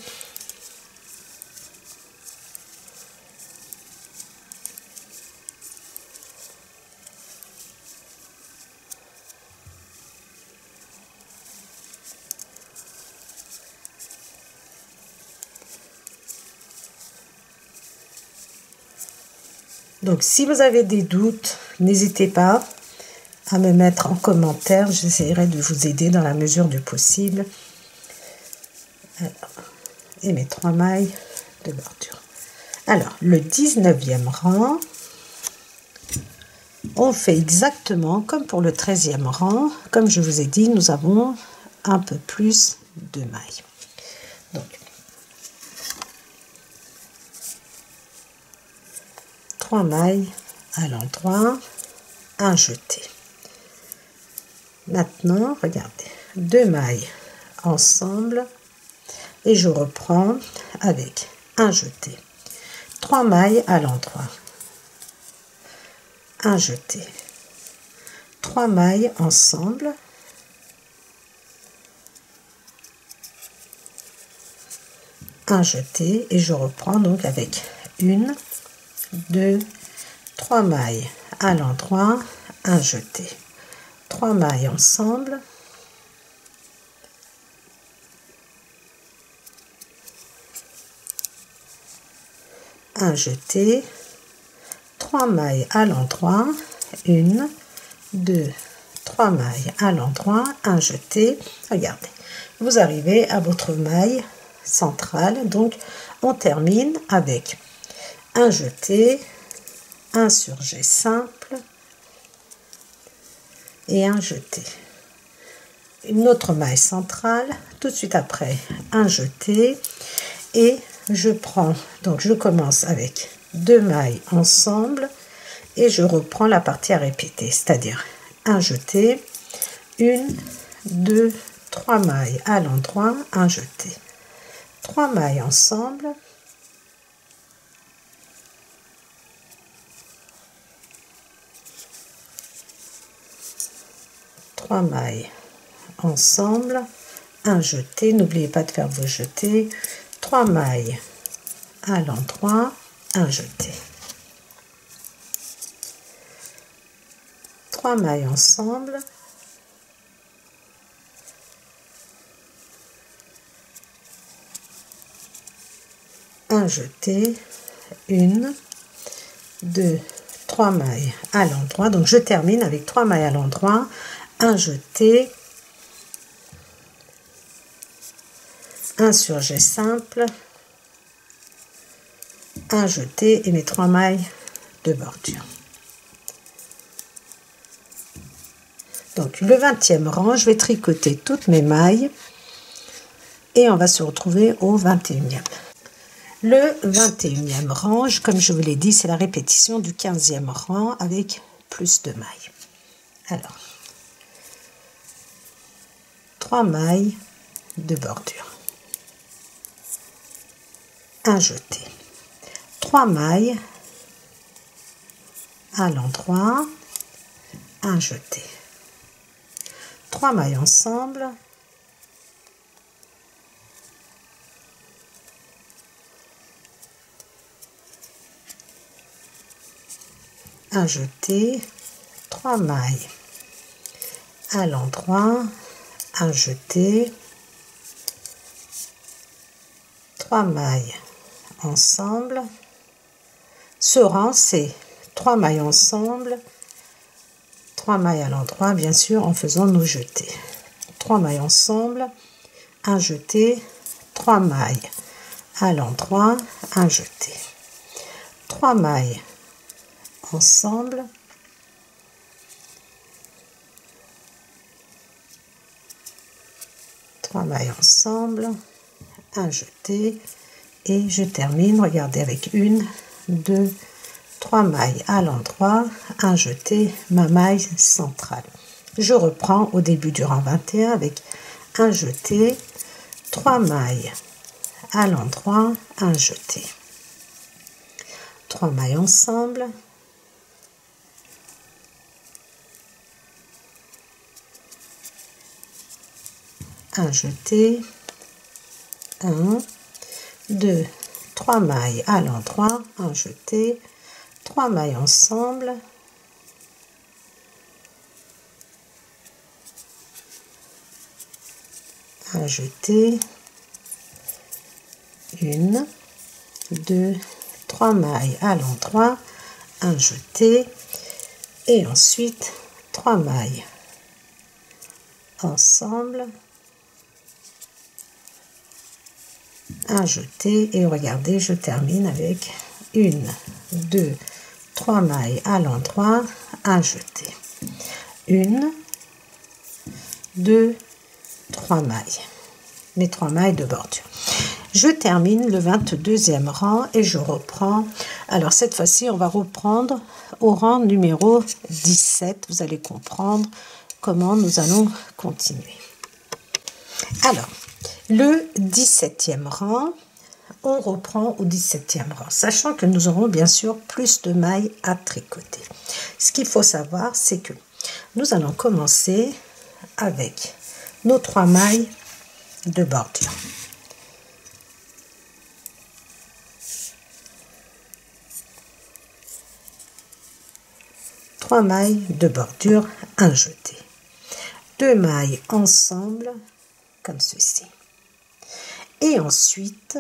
Speaker 1: Donc si vous avez des doutes, n'hésitez pas à me mettre en commentaire, j'essaierai de vous aider dans la mesure du possible. Alors, et mes 3 mailles de bordure. Alors, le 19e rang, on fait exactement comme pour le 13e rang. Comme je vous ai dit, nous avons un peu plus de mailles. Donc, 3 mailles à l'endroit, un jeté. Maintenant, regardez, 2 mailles ensemble et je reprends avec un jeté, 3 mailles à l'endroit, un jeté, 3 mailles ensemble, un jeté et je reprends donc avec 1, 2, 3 mailles à l'endroit, un jeté. 3 mailles ensemble, un jeté, 3 mailles à l'endroit, 1, 2, 3 mailles à l'endroit, un jeté. Regardez, vous arrivez à votre maille centrale, donc on termine avec un jeté, un surjet simple et un jeté. Une autre maille centrale, tout de suite après un jeté et je prends, donc je commence avec 2 mailles ensemble et je reprends la partie à répéter, c'est-à-dire un jeté, 1, 2, 3 mailles à l'endroit, un jeté, 3 mailles ensemble, mailles ensemble, un jeté, n'oubliez pas de faire vos jetés, 3 mailles à l'endroit, un jeté, 3 mailles ensemble, un jeté, 1, 2, 3 mailles à l'endroit, donc je termine avec 3 mailles à l'endroit, un jeté, un surjet simple, un jeté et mes 3 mailles de bordure. Donc le 20e rang, je vais tricoter toutes mes mailles et on va se retrouver au 21e. Le 21e rang, comme je vous l'ai dit, c'est la répétition du 15e rang avec plus de mailles. Alors, 3 mailles de bordure, un jeté, 3 mailles à l'endroit, un jeté, 3 mailles ensemble, un jeté, 3 mailles à l'endroit, un jeté, 3 mailles ensemble. Ce rang, c'est 3 mailles ensemble, 3 mailles à l'endroit, bien sûr, en faisant nos jetés. 3 mailles ensemble, un jeté, 3 mailles à l'endroit, un jeté. 3 mailles ensemble, un jeté et je termine, regardez, avec 1, 2, 3 mailles à l'endroit, un jeté, ma maille centrale. Je reprends au début du rang 21 avec un jeté, 3 mailles à l'endroit, un jeté, 3 mailles ensemble, un jeté, 1, 2, 3 mailles à l'endroit, un jeté, 3 mailles ensemble, un jeté, 1, 2, 3 mailles à l'endroit, un jeté et ensuite 3 mailles ensemble, un jeté et regardez, je termine avec 1, 2, 3 mailles à l'endroit, un jeté, 1, 2, 3 mailles, mes 3 mailles de bordure. Je termine le 22e rang et je reprends. Alors cette fois-ci, on va reprendre au rang numéro 17. Vous allez comprendre comment nous allons continuer. Alors, le 17e rang, on reprend au 17e rang, sachant que nous aurons bien sûr plus de mailles à tricoter. Ce qu'il faut savoir, c'est que nous allons commencer avec nos 3 mailles de bordure. Trois mailles de bordure, un jeté, 2 mailles ensemble comme ceci. Et ensuite,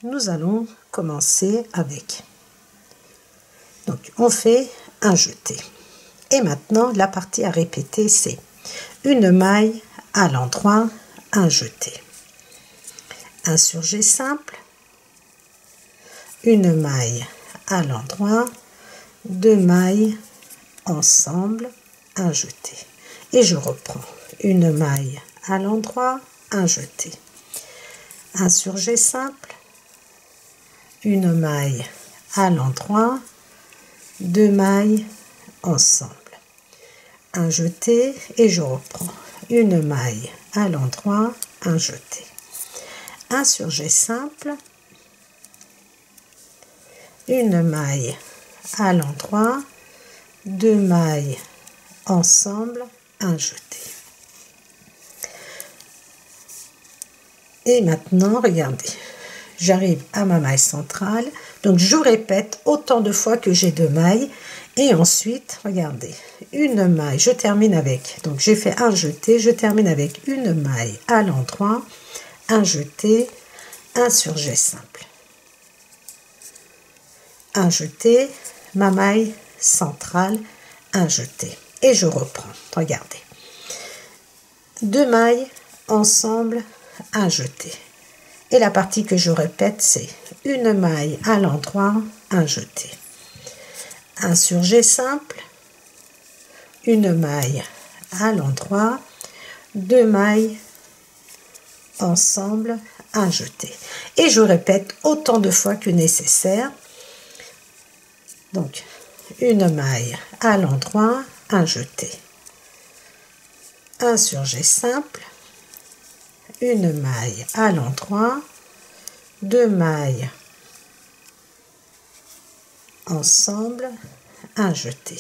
Speaker 1: nous allons commencer avec. Donc, on fait un jeté. Et maintenant, la partie à répéter, c'est une maille à l'endroit, un jeté, un surjet simple, une maille à l'endroit, 2 mailles ensemble, un jeté. Et je reprends une maille à l'endroit, un jeté, un surjet simple, une maille à l'endroit, 2 mailles ensemble, un jeté et je reprends une maille à l'endroit, un jeté, un surjet simple, une maille à l'endroit, 2 mailles ensemble, un jeté. Et maintenant, regardez, j'arrive à ma maille centrale, donc je répète autant de fois que j'ai 2 mailles, et ensuite, regardez, une maille, je termine avec, donc j'ai fait un jeté, je termine avec une maille à l'endroit, un jeté, un surjet simple, un jeté, ma maille centrale, un jeté, et je reprends, regardez, 2 mailles ensemble, un jeté, Et la partie que je répète, c'est une maille à l'endroit, un jeté. Un surjet simple, une maille à l'endroit, 2 mailles ensemble, un jeté. Et je répète autant de fois que nécessaire. Donc, une maille à l'endroit, un jeté. Un surjet simple, une maille à l'endroit, 2 mailles ensemble, un jeté.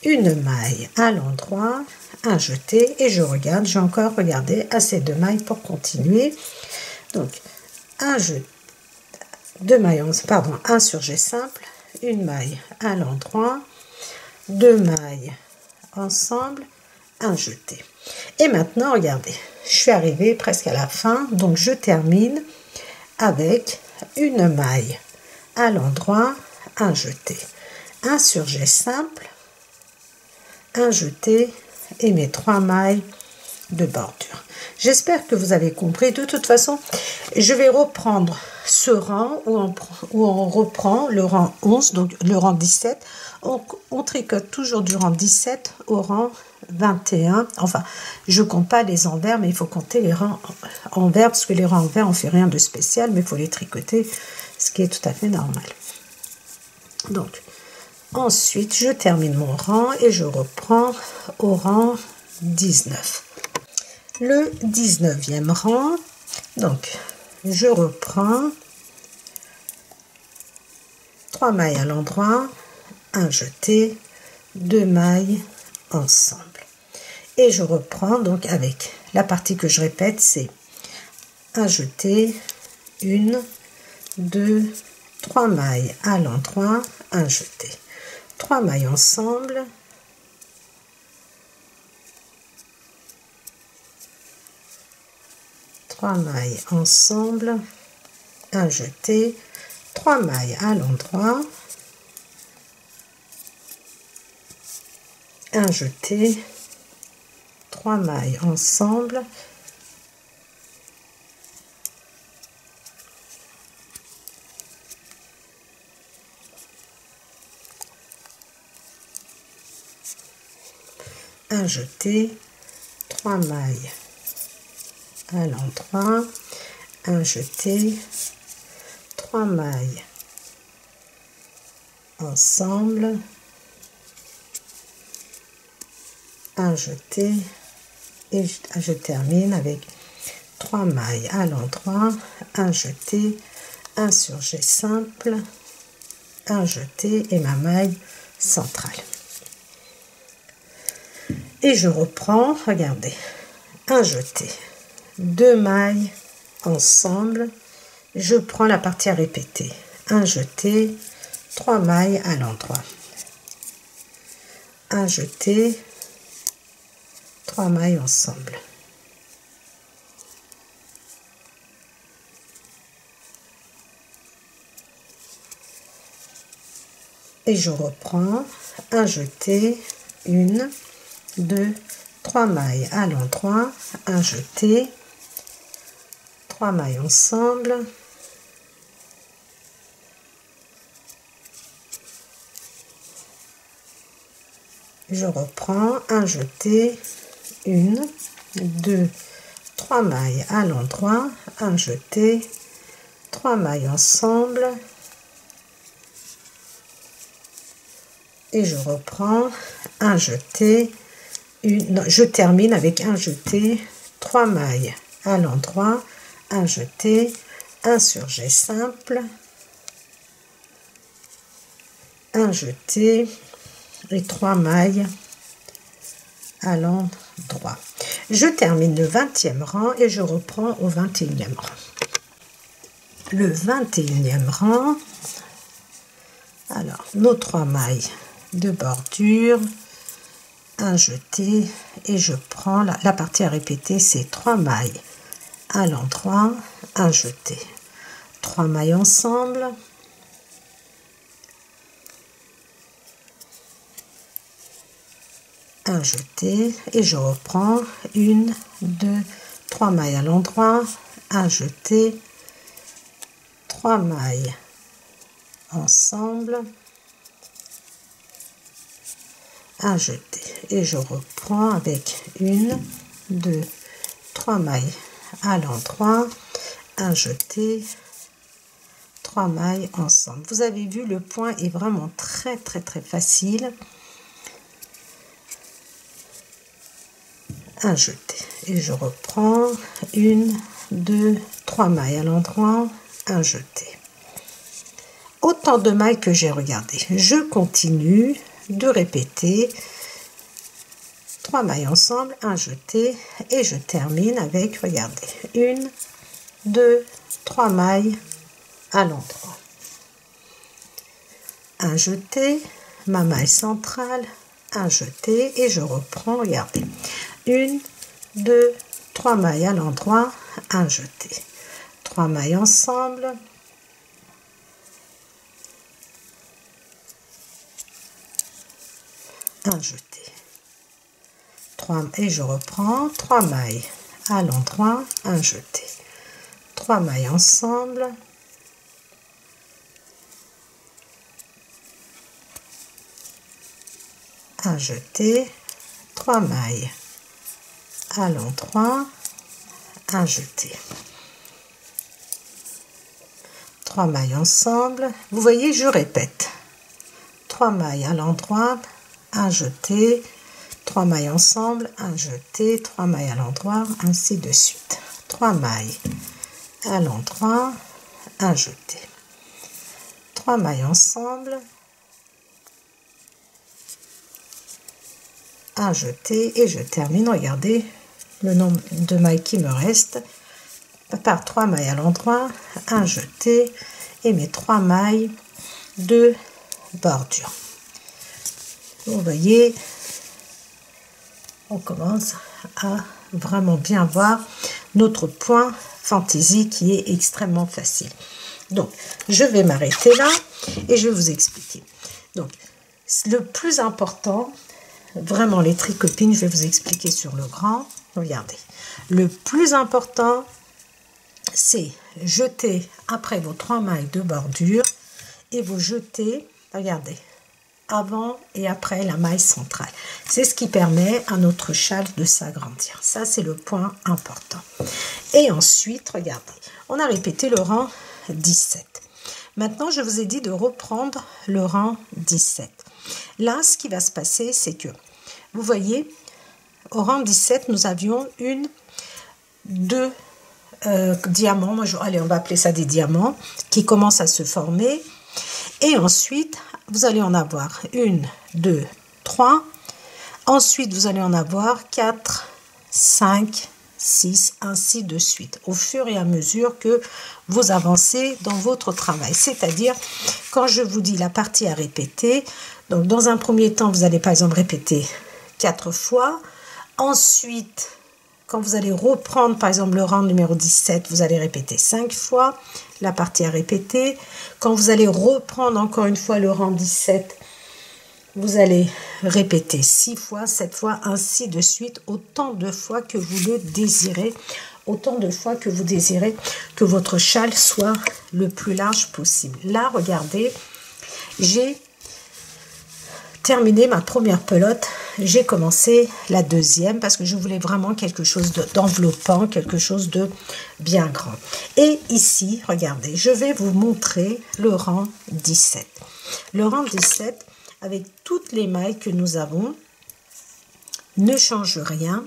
Speaker 1: Une maille à l'endroit, un jeté, et je regarde, j'ai encore regardé assez de mailles pour continuer. Donc un jeté, 2 mailles, pardon, un surjet simple, une maille à l'endroit, 2 mailles ensemble, un jeté. Et maintenant regardez, je suis arrivée presque à la fin, donc je termine avec une maille à l'endroit, un jeté, un surjet simple, un jeté et mes 3 mailles de bordure. J'espère que vous avez compris. De toute façon, je vais reprendre ce rang où on reprend le rang 11, donc le rang 17. On tricote toujours du rang 17 au rang 21. Enfin, je ne compte pas les envers, mais il faut compter les rangs envers, parce que les rangs envers, on ne fait rien de spécial, mais il faut les tricoter, ce qui est tout à fait normal. Donc, ensuite, je termine mon rang et je reprends au rang 19. Le 19e rang, donc, je reprends 3 mailles à l'endroit, un jeté, 2 mailles ensemble. Et je reprends donc avec la partie que je répète, c'est un jeté, 1, 2, 3 mailles à l'endroit, un jeté. 3 mailles ensemble, mailles ensemble, un jeté, 3 mailles à l'endroit, un jeté, 3 mailles ensemble, un jeté, 3 mailles à l'endroit, un jeté, 3 mailles ensemble, un jeté, et je termine avec 3 mailles à l'endroit, un jeté, un surjet simple, un jeté et ma maille centrale. Et je reprends, regardez, un jeté, 2 mailles ensemble, je prends la partie à répéter, un jeté, 3 mailles à l'endroit, un jeté, 3 mailles ensemble, et je reprends, un jeté, 1, 2, 3 mailles à l'endroit, un jeté, 3 mailles ensemble, je reprends, un jeté, 1, 2, 3 mailles à l'endroit, un jeté, 3 mailles ensemble, et je reprends, un jeté, je termine avec un jeté, 3 mailles à l'endroit, un jeté, un surjet simple, un jeté et 3 mailles à l'endroit. Je termine le 20e rang et je reprends au 21e rang. Le 21e rang, alors nos 3 mailles de bordure, un jeté, et je prends la partie à répéter, c'est 3 mailles à l'endroit, un jeté, 3 mailles ensemble, un jeté, et je reprends 1, 2, 3 mailles à l'endroit, un jeté, 3 mailles ensemble, un jeté, et je reprends avec 1, 2, 3 mailles à l'endroit, un jeté, 3 mailles ensemble. Vous avez vu, le point est vraiment très facile. Un jeté, et je reprends 1, 2, 3 mailles à l'endroit, un jeté. Autant de mailles que j'ai regardé. Je continue de répéter 3 mailles ensemble, un jeté, et je termine avec, regardez, 1, 2, 3 mailles à l'endroit, un jeté, ma maille centrale, un jeté, et je reprends, regardez, 1, 2, 3 mailles à l'endroit, un jeté, 3 mailles ensemble, un jeté, 3, et je reprends, 3 mailles à l'endroit, un jeté, 3 mailles ensemble, un jeté, 3 mailles à l'endroit, un jeté, 3 mailles ensemble. Vous voyez, je répète, 3 mailles à l'endroit, un jeté, 3 mailles ensemble, un jeté, 3 mailles à l'endroit, ainsi de suite. 3 mailles à l'endroit, un jeté, 3 mailles ensemble, un jeté, et je termine, regardez le nombre de mailles qui me reste par 3 mailles à l'endroit, un jeté, et mes 3 mailles de bordure. Vous voyez, on commence à vraiment bien voir notre point fantaisie qui est extrêmement facile. Donc, je vais m'arrêter là et je vais vous expliquer. Donc, le plus important, vraiment les tricopines, je vais vous expliquer sur le grand. Regardez, le plus important, c'est jeter après vos 3 mailles de bordure et vous jetez, regardez, avant et après la maille centrale. C'est ce qui permet à notre châle de s'agrandir. Ça, c'est le point important. Et ensuite, regardez, on a répété le rang 17. Maintenant, je vous ai dit de reprendre le rang 17. Là, ce qui va se passer, c'est que, vous voyez, au rang 17, nous avions 2 diamants. Allez, on va appeler ça des diamants, qui commencent à se former. Et ensuite, vous allez en avoir 1, 2, 3. Ensuite, vous allez en avoir 4, 5, 6, ainsi de suite, au fur et à mesure que vous avancez dans votre travail. C'est-à-dire, quand je vous dis la partie à répéter, donc dans un premier temps, vous allez par exemple répéter 4 fois. Ensuite, quand vous allez reprendre par exemple le rang numéro 17, vous allez répéter 5 fois la partie à répéter. Quand vous allez reprendre encore une fois le rang 17, vous allez répéter 6 fois, 7 fois, ainsi de suite, autant de fois que vous le désirez, autant de fois que vous désirez que votre châle soit le plus large possible. Là, regardez, j'ai terminé ma première pelote, j'ai commencé la deuxième parce que je voulais vraiment quelque chose d'enveloppant, quelque chose de bien grand. Et ici, regardez, je vais vous montrer le rang 17. Le rang 17, avec toutes les mailles que nous avons, ne change rien.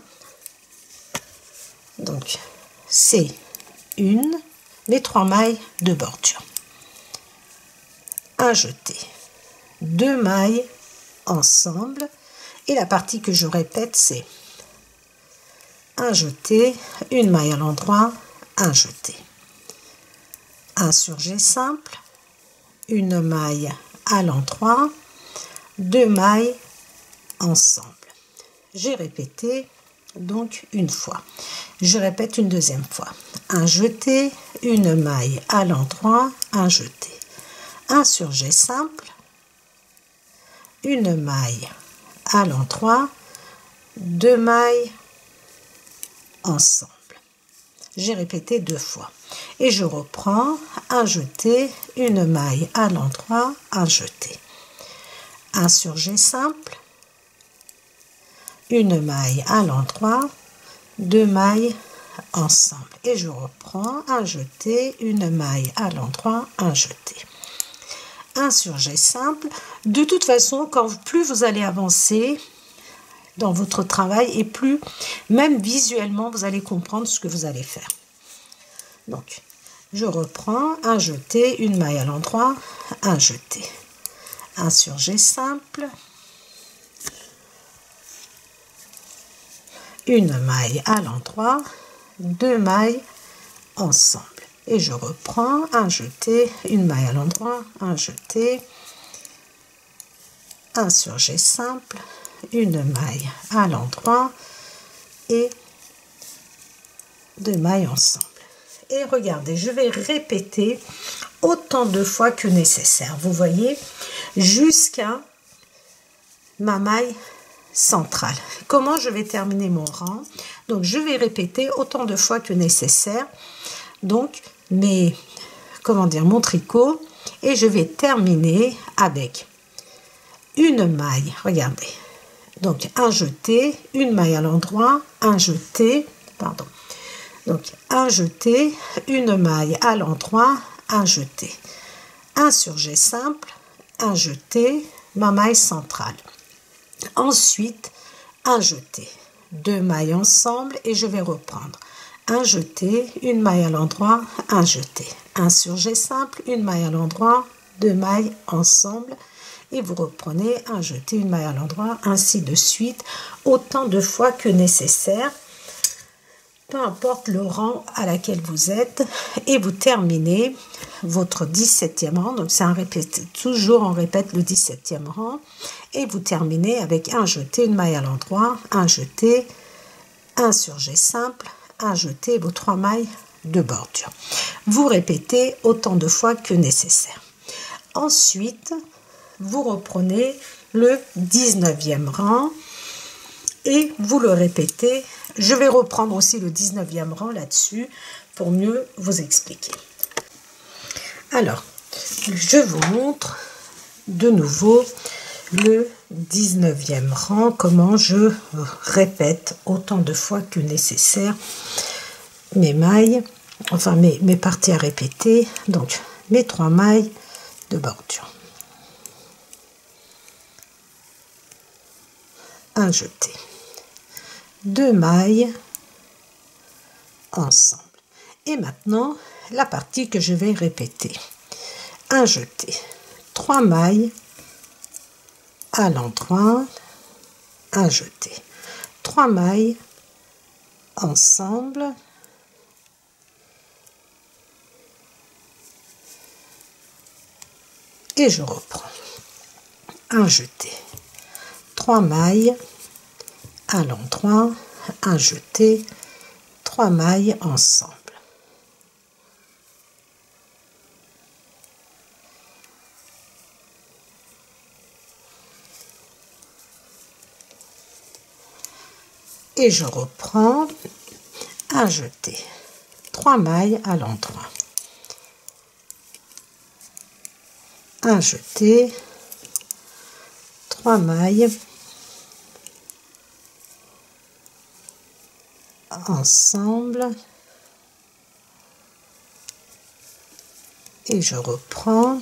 Speaker 1: Donc, c'est les 3 mailles de bordure. Un jeté, 2 mailles ensemble, et la partie que je répète, c'est un jeté, 1 maille à l'endroit, un jeté, un surjet simple, 1 maille à l'endroit, 2 mailles ensemble. J'ai répété donc une fois. Je répète une deuxième fois. Un jeté, 1 maille à l'endroit, un jeté, un surjet simple, 1 maille à l'endroit, 2 mailles ensemble. J'ai répété 2 fois. Et je reprends un jeté, une maille à l'endroit, un jeté, un surjet simple, une maille à l'endroit, 2 mailles ensemble et je reprends, un jeté, une maille à l'endroit, un jeté, un surjet simple. De toute façon, plus vous allez avancer dans votre travail et plus même visuellement vous allez comprendre ce que vous allez faire. Donc je reprends, un jeté, une maille à l'endroit, un jeté, un surjet simple, une maille à l'endroit, 2 mailles ensemble et je reprends, un jeté, une maille à l'endroit, un jeté, un surjet simple, une maille à l'endroit et 2 mailles ensemble. Et regardez, je vais répéter autant de fois que nécessaire, vous voyez, jusqu'à ma maille centrale. Comment je vais terminer mon rang? Donc je vais répéter autant de fois que nécessaire, donc mon tricot, et je vais terminer avec une maille, regardez, donc un jeté, une maille à l'endroit, un jeté, pardon, donc un jeté, une maille à l'endroit, un jeté, un surjet simple, un jeté, ma maille centrale. Ensuite, un jeté, 2 mailles ensemble et je vais reprendre. Un jeté, une maille à l'endroit, un jeté, un surjet simple, une maille à l'endroit, 2 mailles ensemble et vous reprenez un jeté, une maille à l'endroit, ainsi de suite, autant de fois que nécessaire, peu importe le rang à laquelle vous êtes, et vous terminez votre 17e rang, donc c'est un répète, toujours on répète le 17e rang, et vous terminez avec un jeté, une maille à l'endroit, un jeté, un surjet simple, un jeté, vos 3 mailles de bordure. Vous répétez autant de fois que nécessaire. Ensuite, vous reprenez le 19e rang et vous le répétez. Je vais reprendre aussi le 19e rang là-dessus pour mieux vous expliquer. Alors, je vous montre de nouveau le 19e rang, comment je répète autant de fois que nécessaire mes mailles, enfin mes parties à répéter, donc mes 3 mailles de bordure. Un jeté, 2 mailles ensemble. Et maintenant, la partie que je vais répéter. Un jeté, 3 mailles à l'endroit, un jeté, 3 mailles ensemble, et je reprends. Un jeté, 3 mailles à l'endroit, un jeté, 3 mailles ensemble. Et je reprends, un jeté, 3 mailles à l'endroit, un jeté, 3 mailles ensemble et je reprends,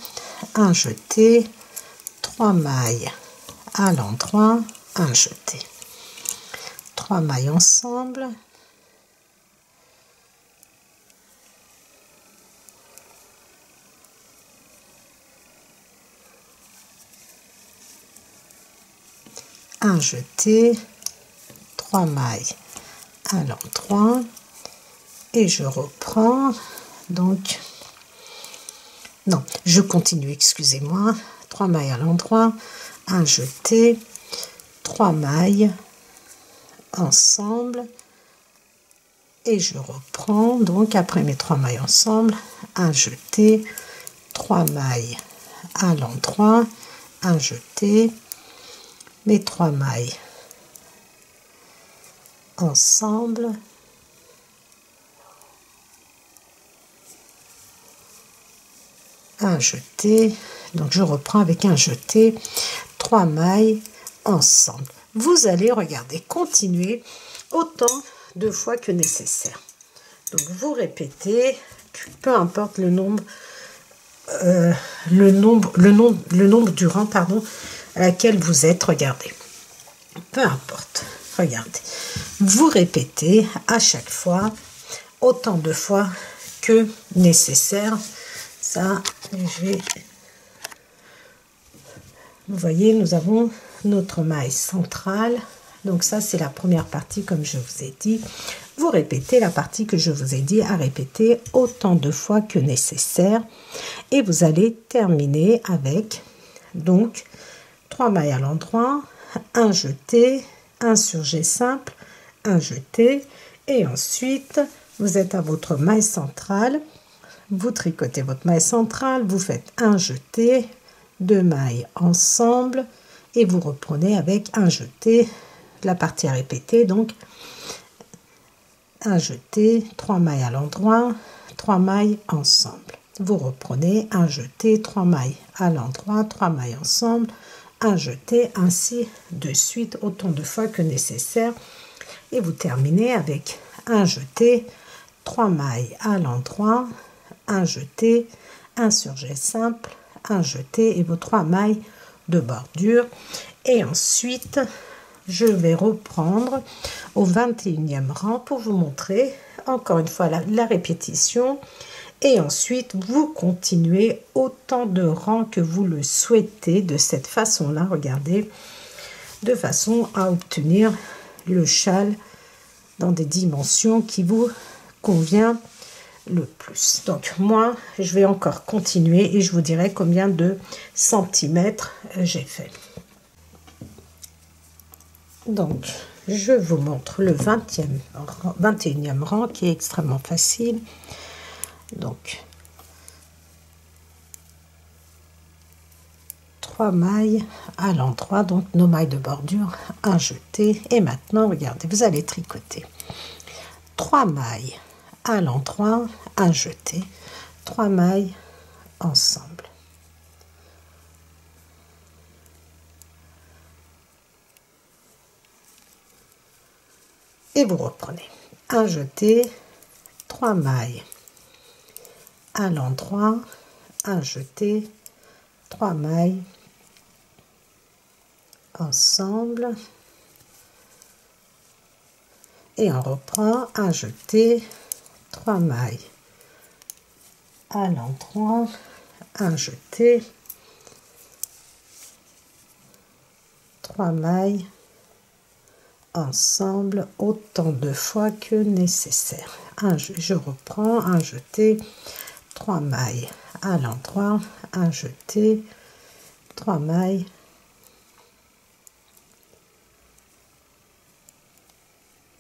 Speaker 1: un jeté, 3 mailles à l'endroit, un jeté, 3 mailles ensemble, un jeté, 3 mailles à l'endroit et je reprends, donc non, je continue, excusez-moi, 3 mailles à l'endroit, un jeté, 3 mailles ensemble et je reprends, donc après mes 3 mailles ensemble, un jeté, 3 mailles à l'endroit, un jeté, mes 3 mailles ensemble un jeté. Donc je reprends avec un jeté, 3 mailles ensemble. Vous allez regarder, continuer autant de fois que nécessaire. Donc vous répétez, peu importe le nombre du rang, pardon, à laquelle vous êtes. Regardez, peu importe, regardez, vous répétez à chaque fois autant de fois que nécessaire. Ça, je vais, vous voyez, nous avons notre maille centrale. Donc ça, c'est la première partie, comme je vous ai dit. Vous répétez la partie que je vous ai dit à répéter autant de fois que nécessaire. Et vous allez terminer avec, donc, 3 mailles à l'endroit, un jeté, un surjet simple, un jeté. Et ensuite, vous êtes à votre maille centrale. Vous tricotez votre maille centrale, vous faites un jeté, 2 mailles ensemble. Et vous reprenez avec un jeté. La partie à répéter, donc un jeté, 3 mailles à l'endroit, 3 mailles ensemble. Vous reprenez un jeté, 3 mailles à l'endroit, 3 mailles ensemble, un jeté, ainsi de suite, autant de fois que nécessaire. Et vous terminez avec un jeté, 3 mailles à l'endroit, un jeté, un surjet simple, un jeté et vos 3 mailles de bordure. Et ensuite, je vais reprendre au 21e rang pour vous montrer encore une fois la répétition. Et ensuite, vous continuez autant de rangs que vous le souhaitez de cette façon-là. Regardez, de façon à obtenir le châle dans des dimensions qui vous convient le plus. Donc moi, je vais encore continuer et je vous dirai combien de centimètres j'ai fait. Donc, je vous montre le 21e rang qui est extrêmement facile. Donc, 3 mailles à l'endroit, donc nos mailles de bordure, un jeté. Et maintenant, regardez, vous allez tricoter 3 mailles à l'endroit, un jeté, 3 mailles ensemble. Et vous reprenez un jeté, 3 mailles à l'endroit, un jeté, 3 mailles ensemble. Et on reprend un jeté, 3 mailles à l'endroit, un jeté, 3 mailles ensemble autant de fois que nécessaire. Je reprends un jeté, 3 mailles à l'endroit, un jeté, 3 mailles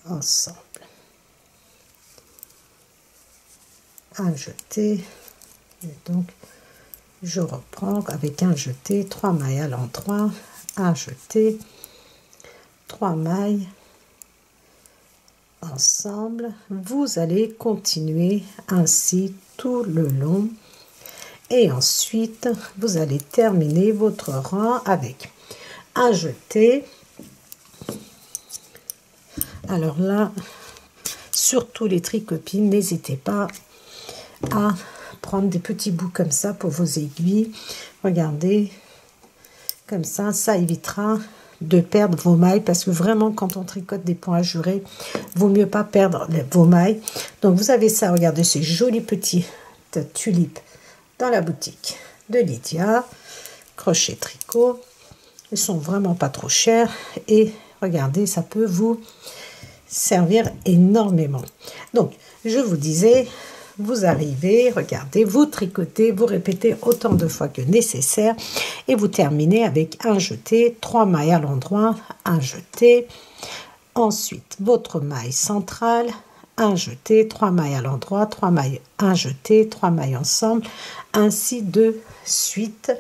Speaker 1: ensemble, un jeté. Et donc je reprends avec un jeté, 3 mailles à l'endroit, un jeté, 3 mailles ensemble. Vous allez continuer ainsi tout le long et ensuite vous allez terminer votre rang avec un jeté. Alors là, surtout les tricopines, n'hésitez pas à prendre des petits bouts comme ça pour vos aiguilles. Regardez, comme ça évitera de perdre vos mailles, parce que vraiment quand on tricote des points ajourés, vaut mieux pas perdre vos mailles. Donc vous avez ça, regardez ces jolis petits tulipes dans la boutique de Lydia crochet tricot. Ils sont vraiment pas trop chers et regardez, ça peut vous servir énormément. Donc je vous disais, vous arrivez, regardez, vous tricotez, vous répétez autant de fois que nécessaire et vous terminez avec un jeté, 3 mailles à l'endroit, un jeté. Ensuite, votre maille centrale, un jeté, 3 mailles à l'endroit, 3 mailles, un jeté, 3 mailles ensemble, ainsi de suite.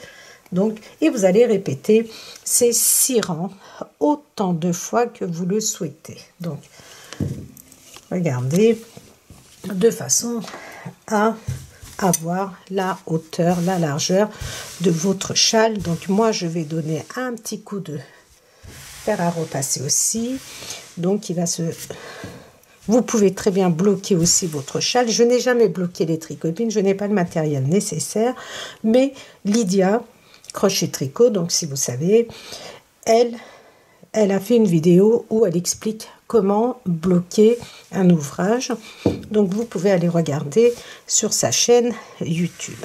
Speaker 1: Donc, et vous allez répéter ces 6 rangs autant de fois que vous le souhaitez. Donc, regardez, de façon à avoir la hauteur, la largeur de votre châle. Donc moi je vais donner un petit coup de fer à repasser aussi. Donc il va se... Vous pouvez très bien bloquer aussi votre châle. Je n'ai jamais bloqué les tricotines, je n'ai pas le matériel nécessaire. Mais Lydia Crochet Tricot, donc si vous savez, elle a fait une vidéo où elle explique comment bloquer un ouvrage. Donc vous pouvez aller regarder sur sa chaîne YouTube.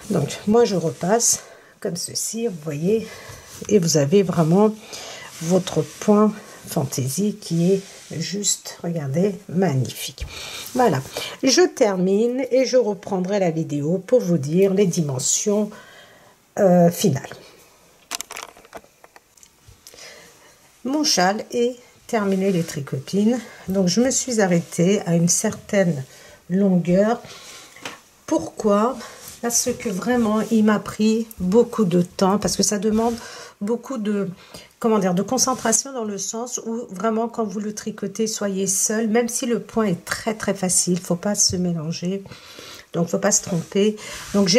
Speaker 1: Donc moi je repasse comme ceci, vous voyez, et vous avez vraiment votre point fantaisie qui est juste, regardez, magnifique. Voilà, je termine et je reprendrai la vidéo pour vous dire les dimensions finales. Mon châle est terminé, les tricotines. Donc je me suis arrêtée à une certaine longueur. Pourquoi? Parce que vraiment il m'a pris beaucoup de temps, parce que ça demande beaucoup de, comment dire, de concentration, dans le sens où vraiment quand vous le tricotez, soyez seul, même si le point est très très facile, faut pas se mélanger. Donc, faut pas se tromper. Donc,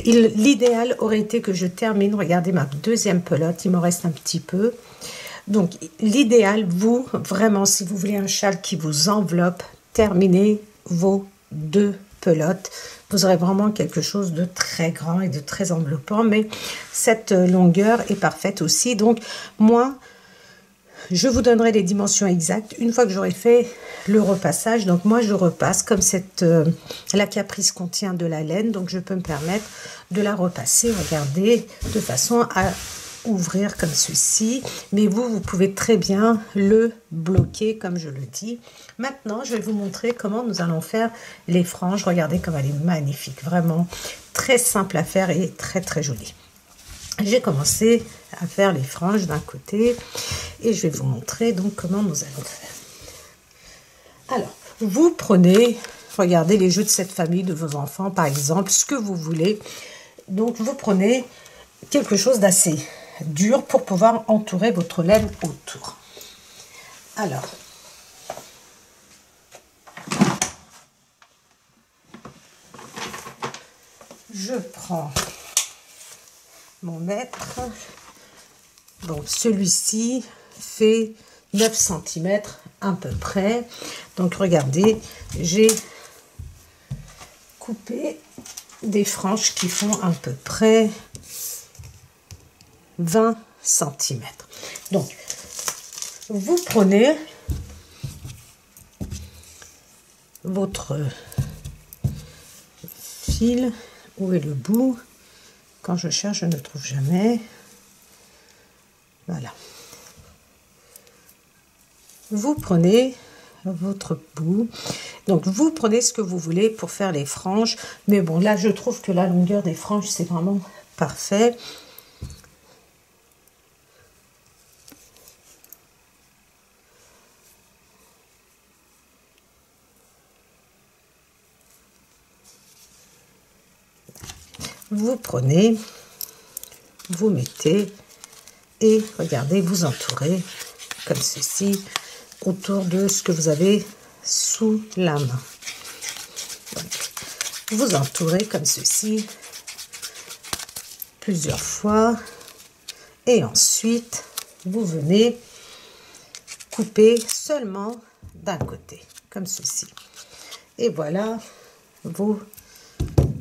Speaker 1: l'idéal aurait été que je termine. Regardez ma deuxième pelote. Il m'en reste un petit peu. Donc, l'idéal, vous, vraiment, si vous voulez un châle qui vous enveloppe, terminez vos 2 pelotes. Vous aurez vraiment quelque chose de très grand et de très enveloppant. Mais cette longueur est parfaite aussi. Donc, moi, je vous donnerai les dimensions exactes une fois que j'aurai fait le repassage. Donc moi je repasse comme la caprice contient de la laine, donc je peux me permettre de la repasser, regardez, de façon à ouvrir comme ceci. Mais vous pouvez très bien le bloquer comme je le dis. Maintenant je vais vous montrer comment nous allons faire les franges. Regardez comme elle est magnifique, vraiment très simple à faire et très très jolie. J'ai commencé à faire les franges d'un côté et je vais vous montrer donc comment nous allons faire. Alors, vous prenez, regardez les jeux de cette famille de vos enfants, par exemple, ce que vous voulez. Donc, vous prenez quelque chose d'assez dur pour pouvoir entourer votre laine autour. Alors, je prends mon mètre. Donc celui-ci fait 9 cm à peu près. Donc regardez, j'ai coupé des franges qui font à peu près 20 cm. Donc vous prenez votre fil. Où est le bout? Quand je cherche, je ne trouve jamais. Voilà. Vous prenez votre bout. Donc, vous prenez ce que vous voulez pour faire les franges. Mais bon, là, je trouve que la longueur des franges, c'est vraiment parfait. Vous prenez, vous mettez et regardez, vous entourez comme ceci autour de ce que vous avez sous la main. Donc, vous entourez comme ceci plusieurs fois et ensuite vous venez couper seulement d'un côté comme ceci. Et voilà vos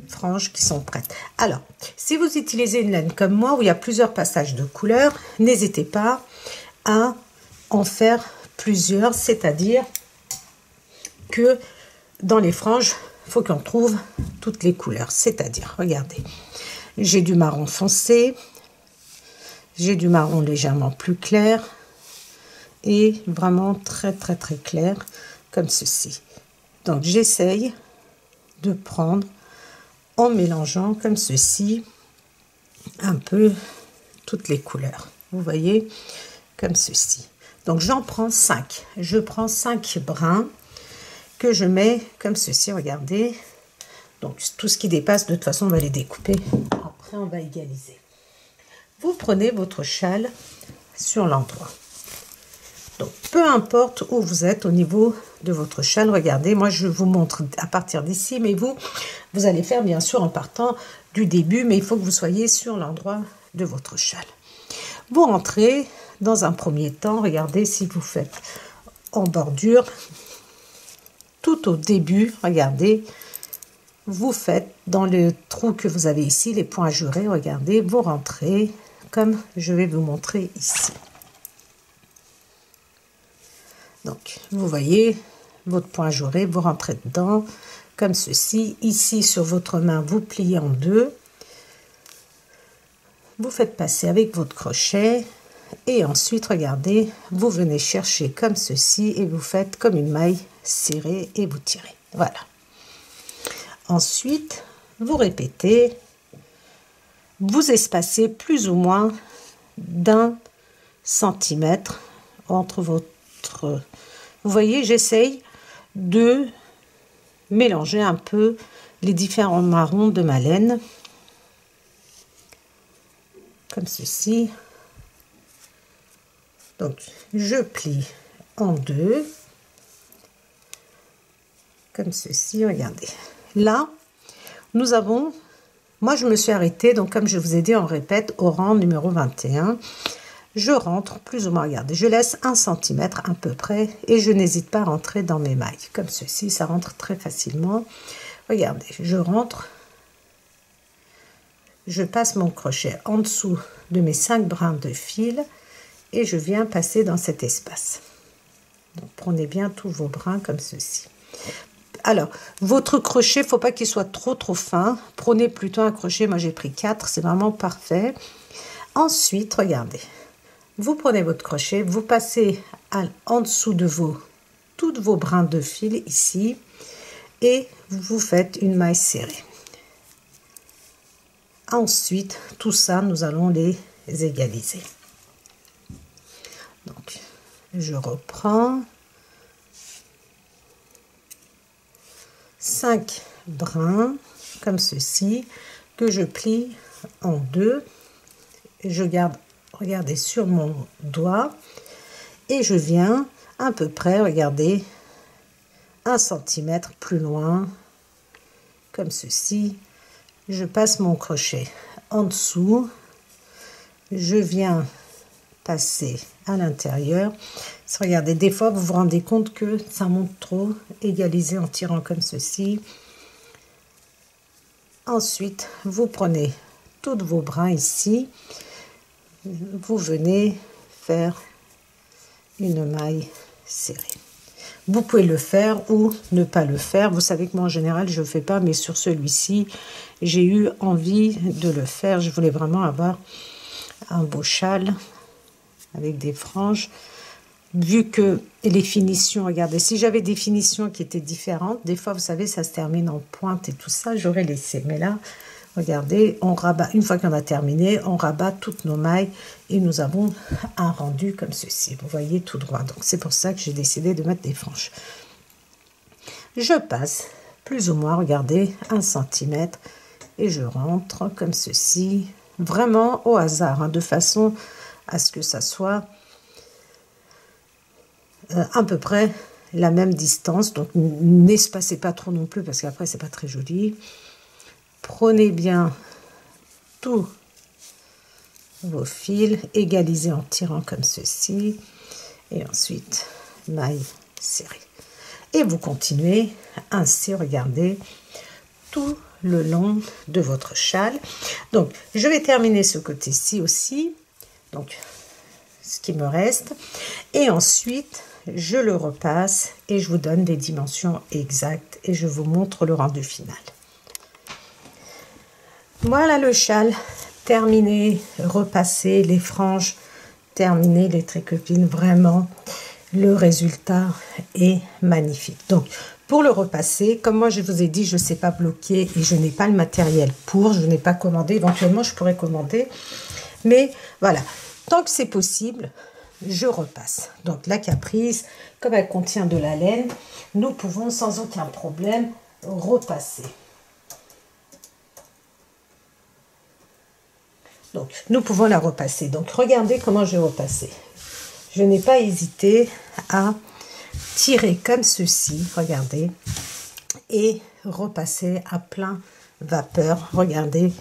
Speaker 1: franges qui sont prêtes. Alors, si vous utilisez une laine comme moi où il y a plusieurs passages de couleurs, n'hésitez pas à en faire plusieurs, c'est-à-dire que dans les franges, il faut qu'on trouve toutes les couleurs. C'est-à-dire, regardez, j'ai du marron foncé, j'ai du marron légèrement plus clair et vraiment très très très clair comme ceci. Donc j'essaye de prendre en mélangeant comme ceci un peu toutes les couleurs, vous voyez, comme ceci. Donc j'en prends 5, je prends 5 brins que je mets comme ceci, regardez. Donc tout ce qui dépasse, de toute façon on va les découper, après on va égaliser. Vous prenez votre châle sur l'endroit, Donc, peu importe où vous êtes au niveau de votre châle, regardez, moi je vous montre à partir d'ici, mais vous allez faire bien sûr en partant du début, mais il faut que vous soyez sur l'endroit de votre châle. Vous rentrez dans un premier temps, regardez si vous faites en bordure, tout au début, regardez, vous faites dans le trou que vous avez ici, les points jurés, regardez, vous rentrez comme je vais vous montrer ici. Donc, vous voyez votre point jouré, vous rentrez dedans, comme ceci. Ici, sur votre main, vous pliez en deux. Vous faites passer avec votre crochet. Et ensuite, regardez, vous venez chercher comme ceci et vous faites comme une maille serrée et vous tirez. Voilà. Ensuite, vous répétez. Vous espacez plus ou moins d'1 centimètre entre votre... Vous voyez, j'essaye de mélanger un peu les différents marrons de ma laine. Comme ceci. Donc, je plie en deux. Comme ceci, regardez. Là, nous avons... Moi, je me suis arrêtée, donc comme je vous ai dit, on répète au rang numéro 21. Je rentre plus ou moins, regardez, je laisse 1 centimètre à peu près et je n'hésite pas à rentrer dans mes mailles. Comme ceci, ça rentre très facilement. Regardez, je rentre, je passe mon crochet en dessous de mes 5 brins de fil et je viens passer dans cet espace. Donc, prenez bien tous vos brins comme ceci. Alors, votre crochet, il ne faut pas qu'il soit trop fin. Prenez plutôt un crochet, moi j'ai pris 4, c'est vraiment parfait. Ensuite, regardez. Vous prenez votre crochet, vous passez en dessous de toutes vos brins de fil ici et vous faites une maille serrée. Ensuite, tout ça, nous allons les égaliser. Donc, je reprends 5 brins comme ceci que je plie en deux. Je garde, regardez, sur mon doigt et je viens à peu près, regardez, 1 centimètre plus loin, comme ceci. Je passe mon crochet en dessous, je viens passer à l'intérieur. Regardez, des fois vous vous rendez compte que ça monte trop, égalisez en tirant comme ceci. Ensuite, vous prenez tous vos brins ici. Vous venez faire une maille serrée. Vous pouvez le faire ou ne pas le faire. Vous savez que moi en général je ne le fais pas, mais sur celui-ci j'ai eu envie de le faire. Je voulais vraiment avoir un beau châle avec des franges. Vu que les finitions, regardez, si j'avais des finitions qui étaient différentes, des fois vous savez ça se termine en pointe et tout ça, j'aurais laissé. Mais là, regardez, on rabat, une fois qu'on a terminé, on rabat toutes nos mailles et nous avons un rendu comme ceci. Vous voyez, tout droit. Donc, c'est pour ça que j'ai décidé de mettre des franges. Je passe plus ou moins, regardez, 1 centimètre et je rentre comme ceci, vraiment au hasard, hein, de façon à ce que ça soit à peu près la même distance. Donc, n'espacez pas trop non plus parce qu'après, c'est pas très joli. Prenez bien tous vos fils, égalisez en tirant comme ceci et ensuite maille serrée. Et vous continuez ainsi, regardez, tout le long de votre châle. Donc, je vais terminer ce côté-ci aussi, donc ce qui me reste. Et ensuite, je le repasse et je vous donne des dimensions exactes et je vous montre le rendu final. Voilà le châle terminé, repassé, les franges terminées, les tricots-pins, vraiment le résultat est magnifique. Donc pour le repasser, comme moi je vous ai dit, je ne sais pas bloquer et je n'ai pas le matériel pour, je n'ai pas commandé, éventuellement je pourrais commander, mais voilà, tant que c'est possible, je repasse. Donc la caprice, comme elle contient de la laine, nous pouvons sans aucun problème repasser. Donc, nous pouvons la repasser. Donc, regardez comment je vais repasser. je n'ai pas hésité à tirer comme ceci, regardez, et repasser à plein vapeur. Regardez,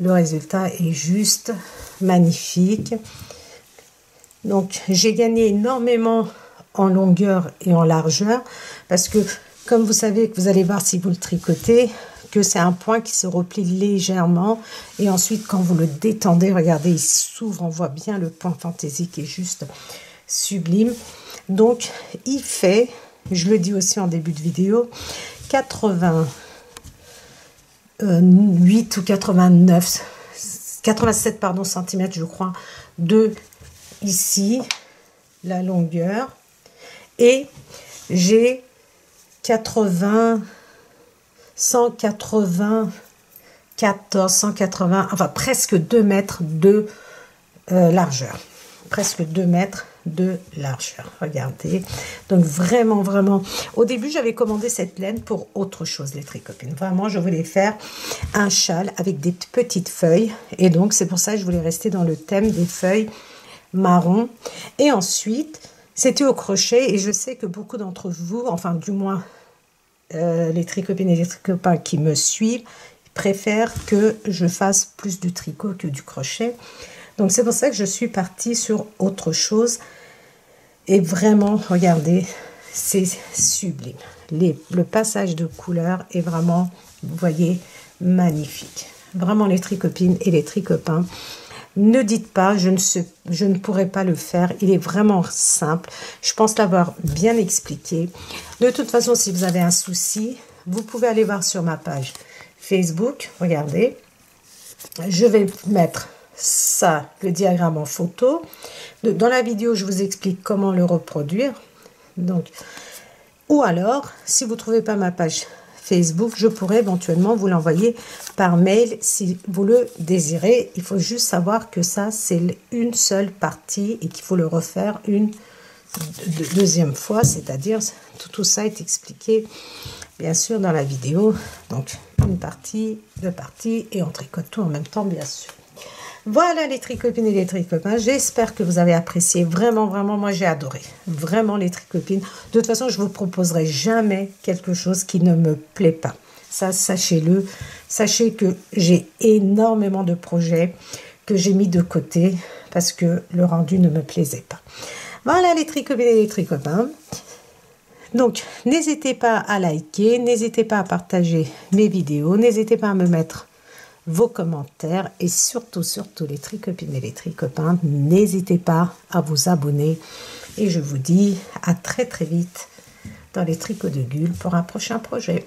Speaker 1: le résultat est juste magnifique. Donc, j'ai gagné énormément en longueur et en largeur parce que, comme vous savez, que vous allez voir si vous le tricotez, que c'est un point qui se replie légèrement. Et ensuite, quand vous le détendez, regardez, il s'ouvre. On voit bien le point fantaisie qui est juste sublime. Donc, il fait, je le dis aussi en début de vidéo, 88 ou 87 pardon, centimètres, je crois, de ici, la longueur. Et j'ai 180, enfin presque 2 mètres de largeur. Presque 2 mètres de largeur, regardez. Donc vraiment, vraiment, au début j'avais commandé cette laine pour autre chose, les tricopines. Vraiment, je voulais faire un châle avec des petites feuilles, et donc c'est pour ça que je voulais rester dans le thème des feuilles marron. Et ensuite, c'était au crochet, et je sais que beaucoup d'entre vous, enfin du moins les tricopines et les tricopains qui me suivent, préfèrent que je fasse plus du tricot que du crochet. Donc c'est pour ça que je suis partie sur autre chose. Et vraiment, regardez, c'est sublime. Le passage de couleurs est vraiment, vous voyez, magnifique. Vraiment, les tricopines et les tricopains, ne dites pas, je ne pourrais pas le faire. Il est vraiment simple. Je pense l'avoir bien expliqué. De toute façon, si vous avez un souci, vous pouvez aller voir sur ma page Facebook. Regardez, je vais mettre ça, le diagramme en photo. Dans la vidéo, je vous explique comment le reproduire. Donc, ou alors, si vous ne trouvez pas ma page Facebook, je pourrais éventuellement vous l'envoyer par mail si vous le désirez. Il faut juste savoir que ça, c'est une seule partie et qu'il faut le refaire une deuxième fois. C'est-à-dire, tout ça est expliqué, bien sûr, dans la vidéo. Donc, une partie, 2 parties, et on tricote tout en même temps, bien sûr. Voilà les tricopines et les tricopains, j'espère que vous avez apprécié, vraiment, vraiment, moi j'ai adoré, vraiment les tricopines. De toute façon, je ne vous proposerai jamais quelque chose qui ne me plaît pas, ça sachez-le. Sachez que j'ai énormément de projets que j'ai mis de côté parce que le rendu ne me plaisait pas. Voilà les tricopines et les tricopains. Donc, n'hésitez pas à liker, n'hésitez pas à partager mes vidéos, n'hésitez pas à me mettre vos commentaires et surtout les tricopines et les tricopains, n'hésitez pas à vous abonner et je vous dis à très vite dans les tricots de Gul pour un prochain projet.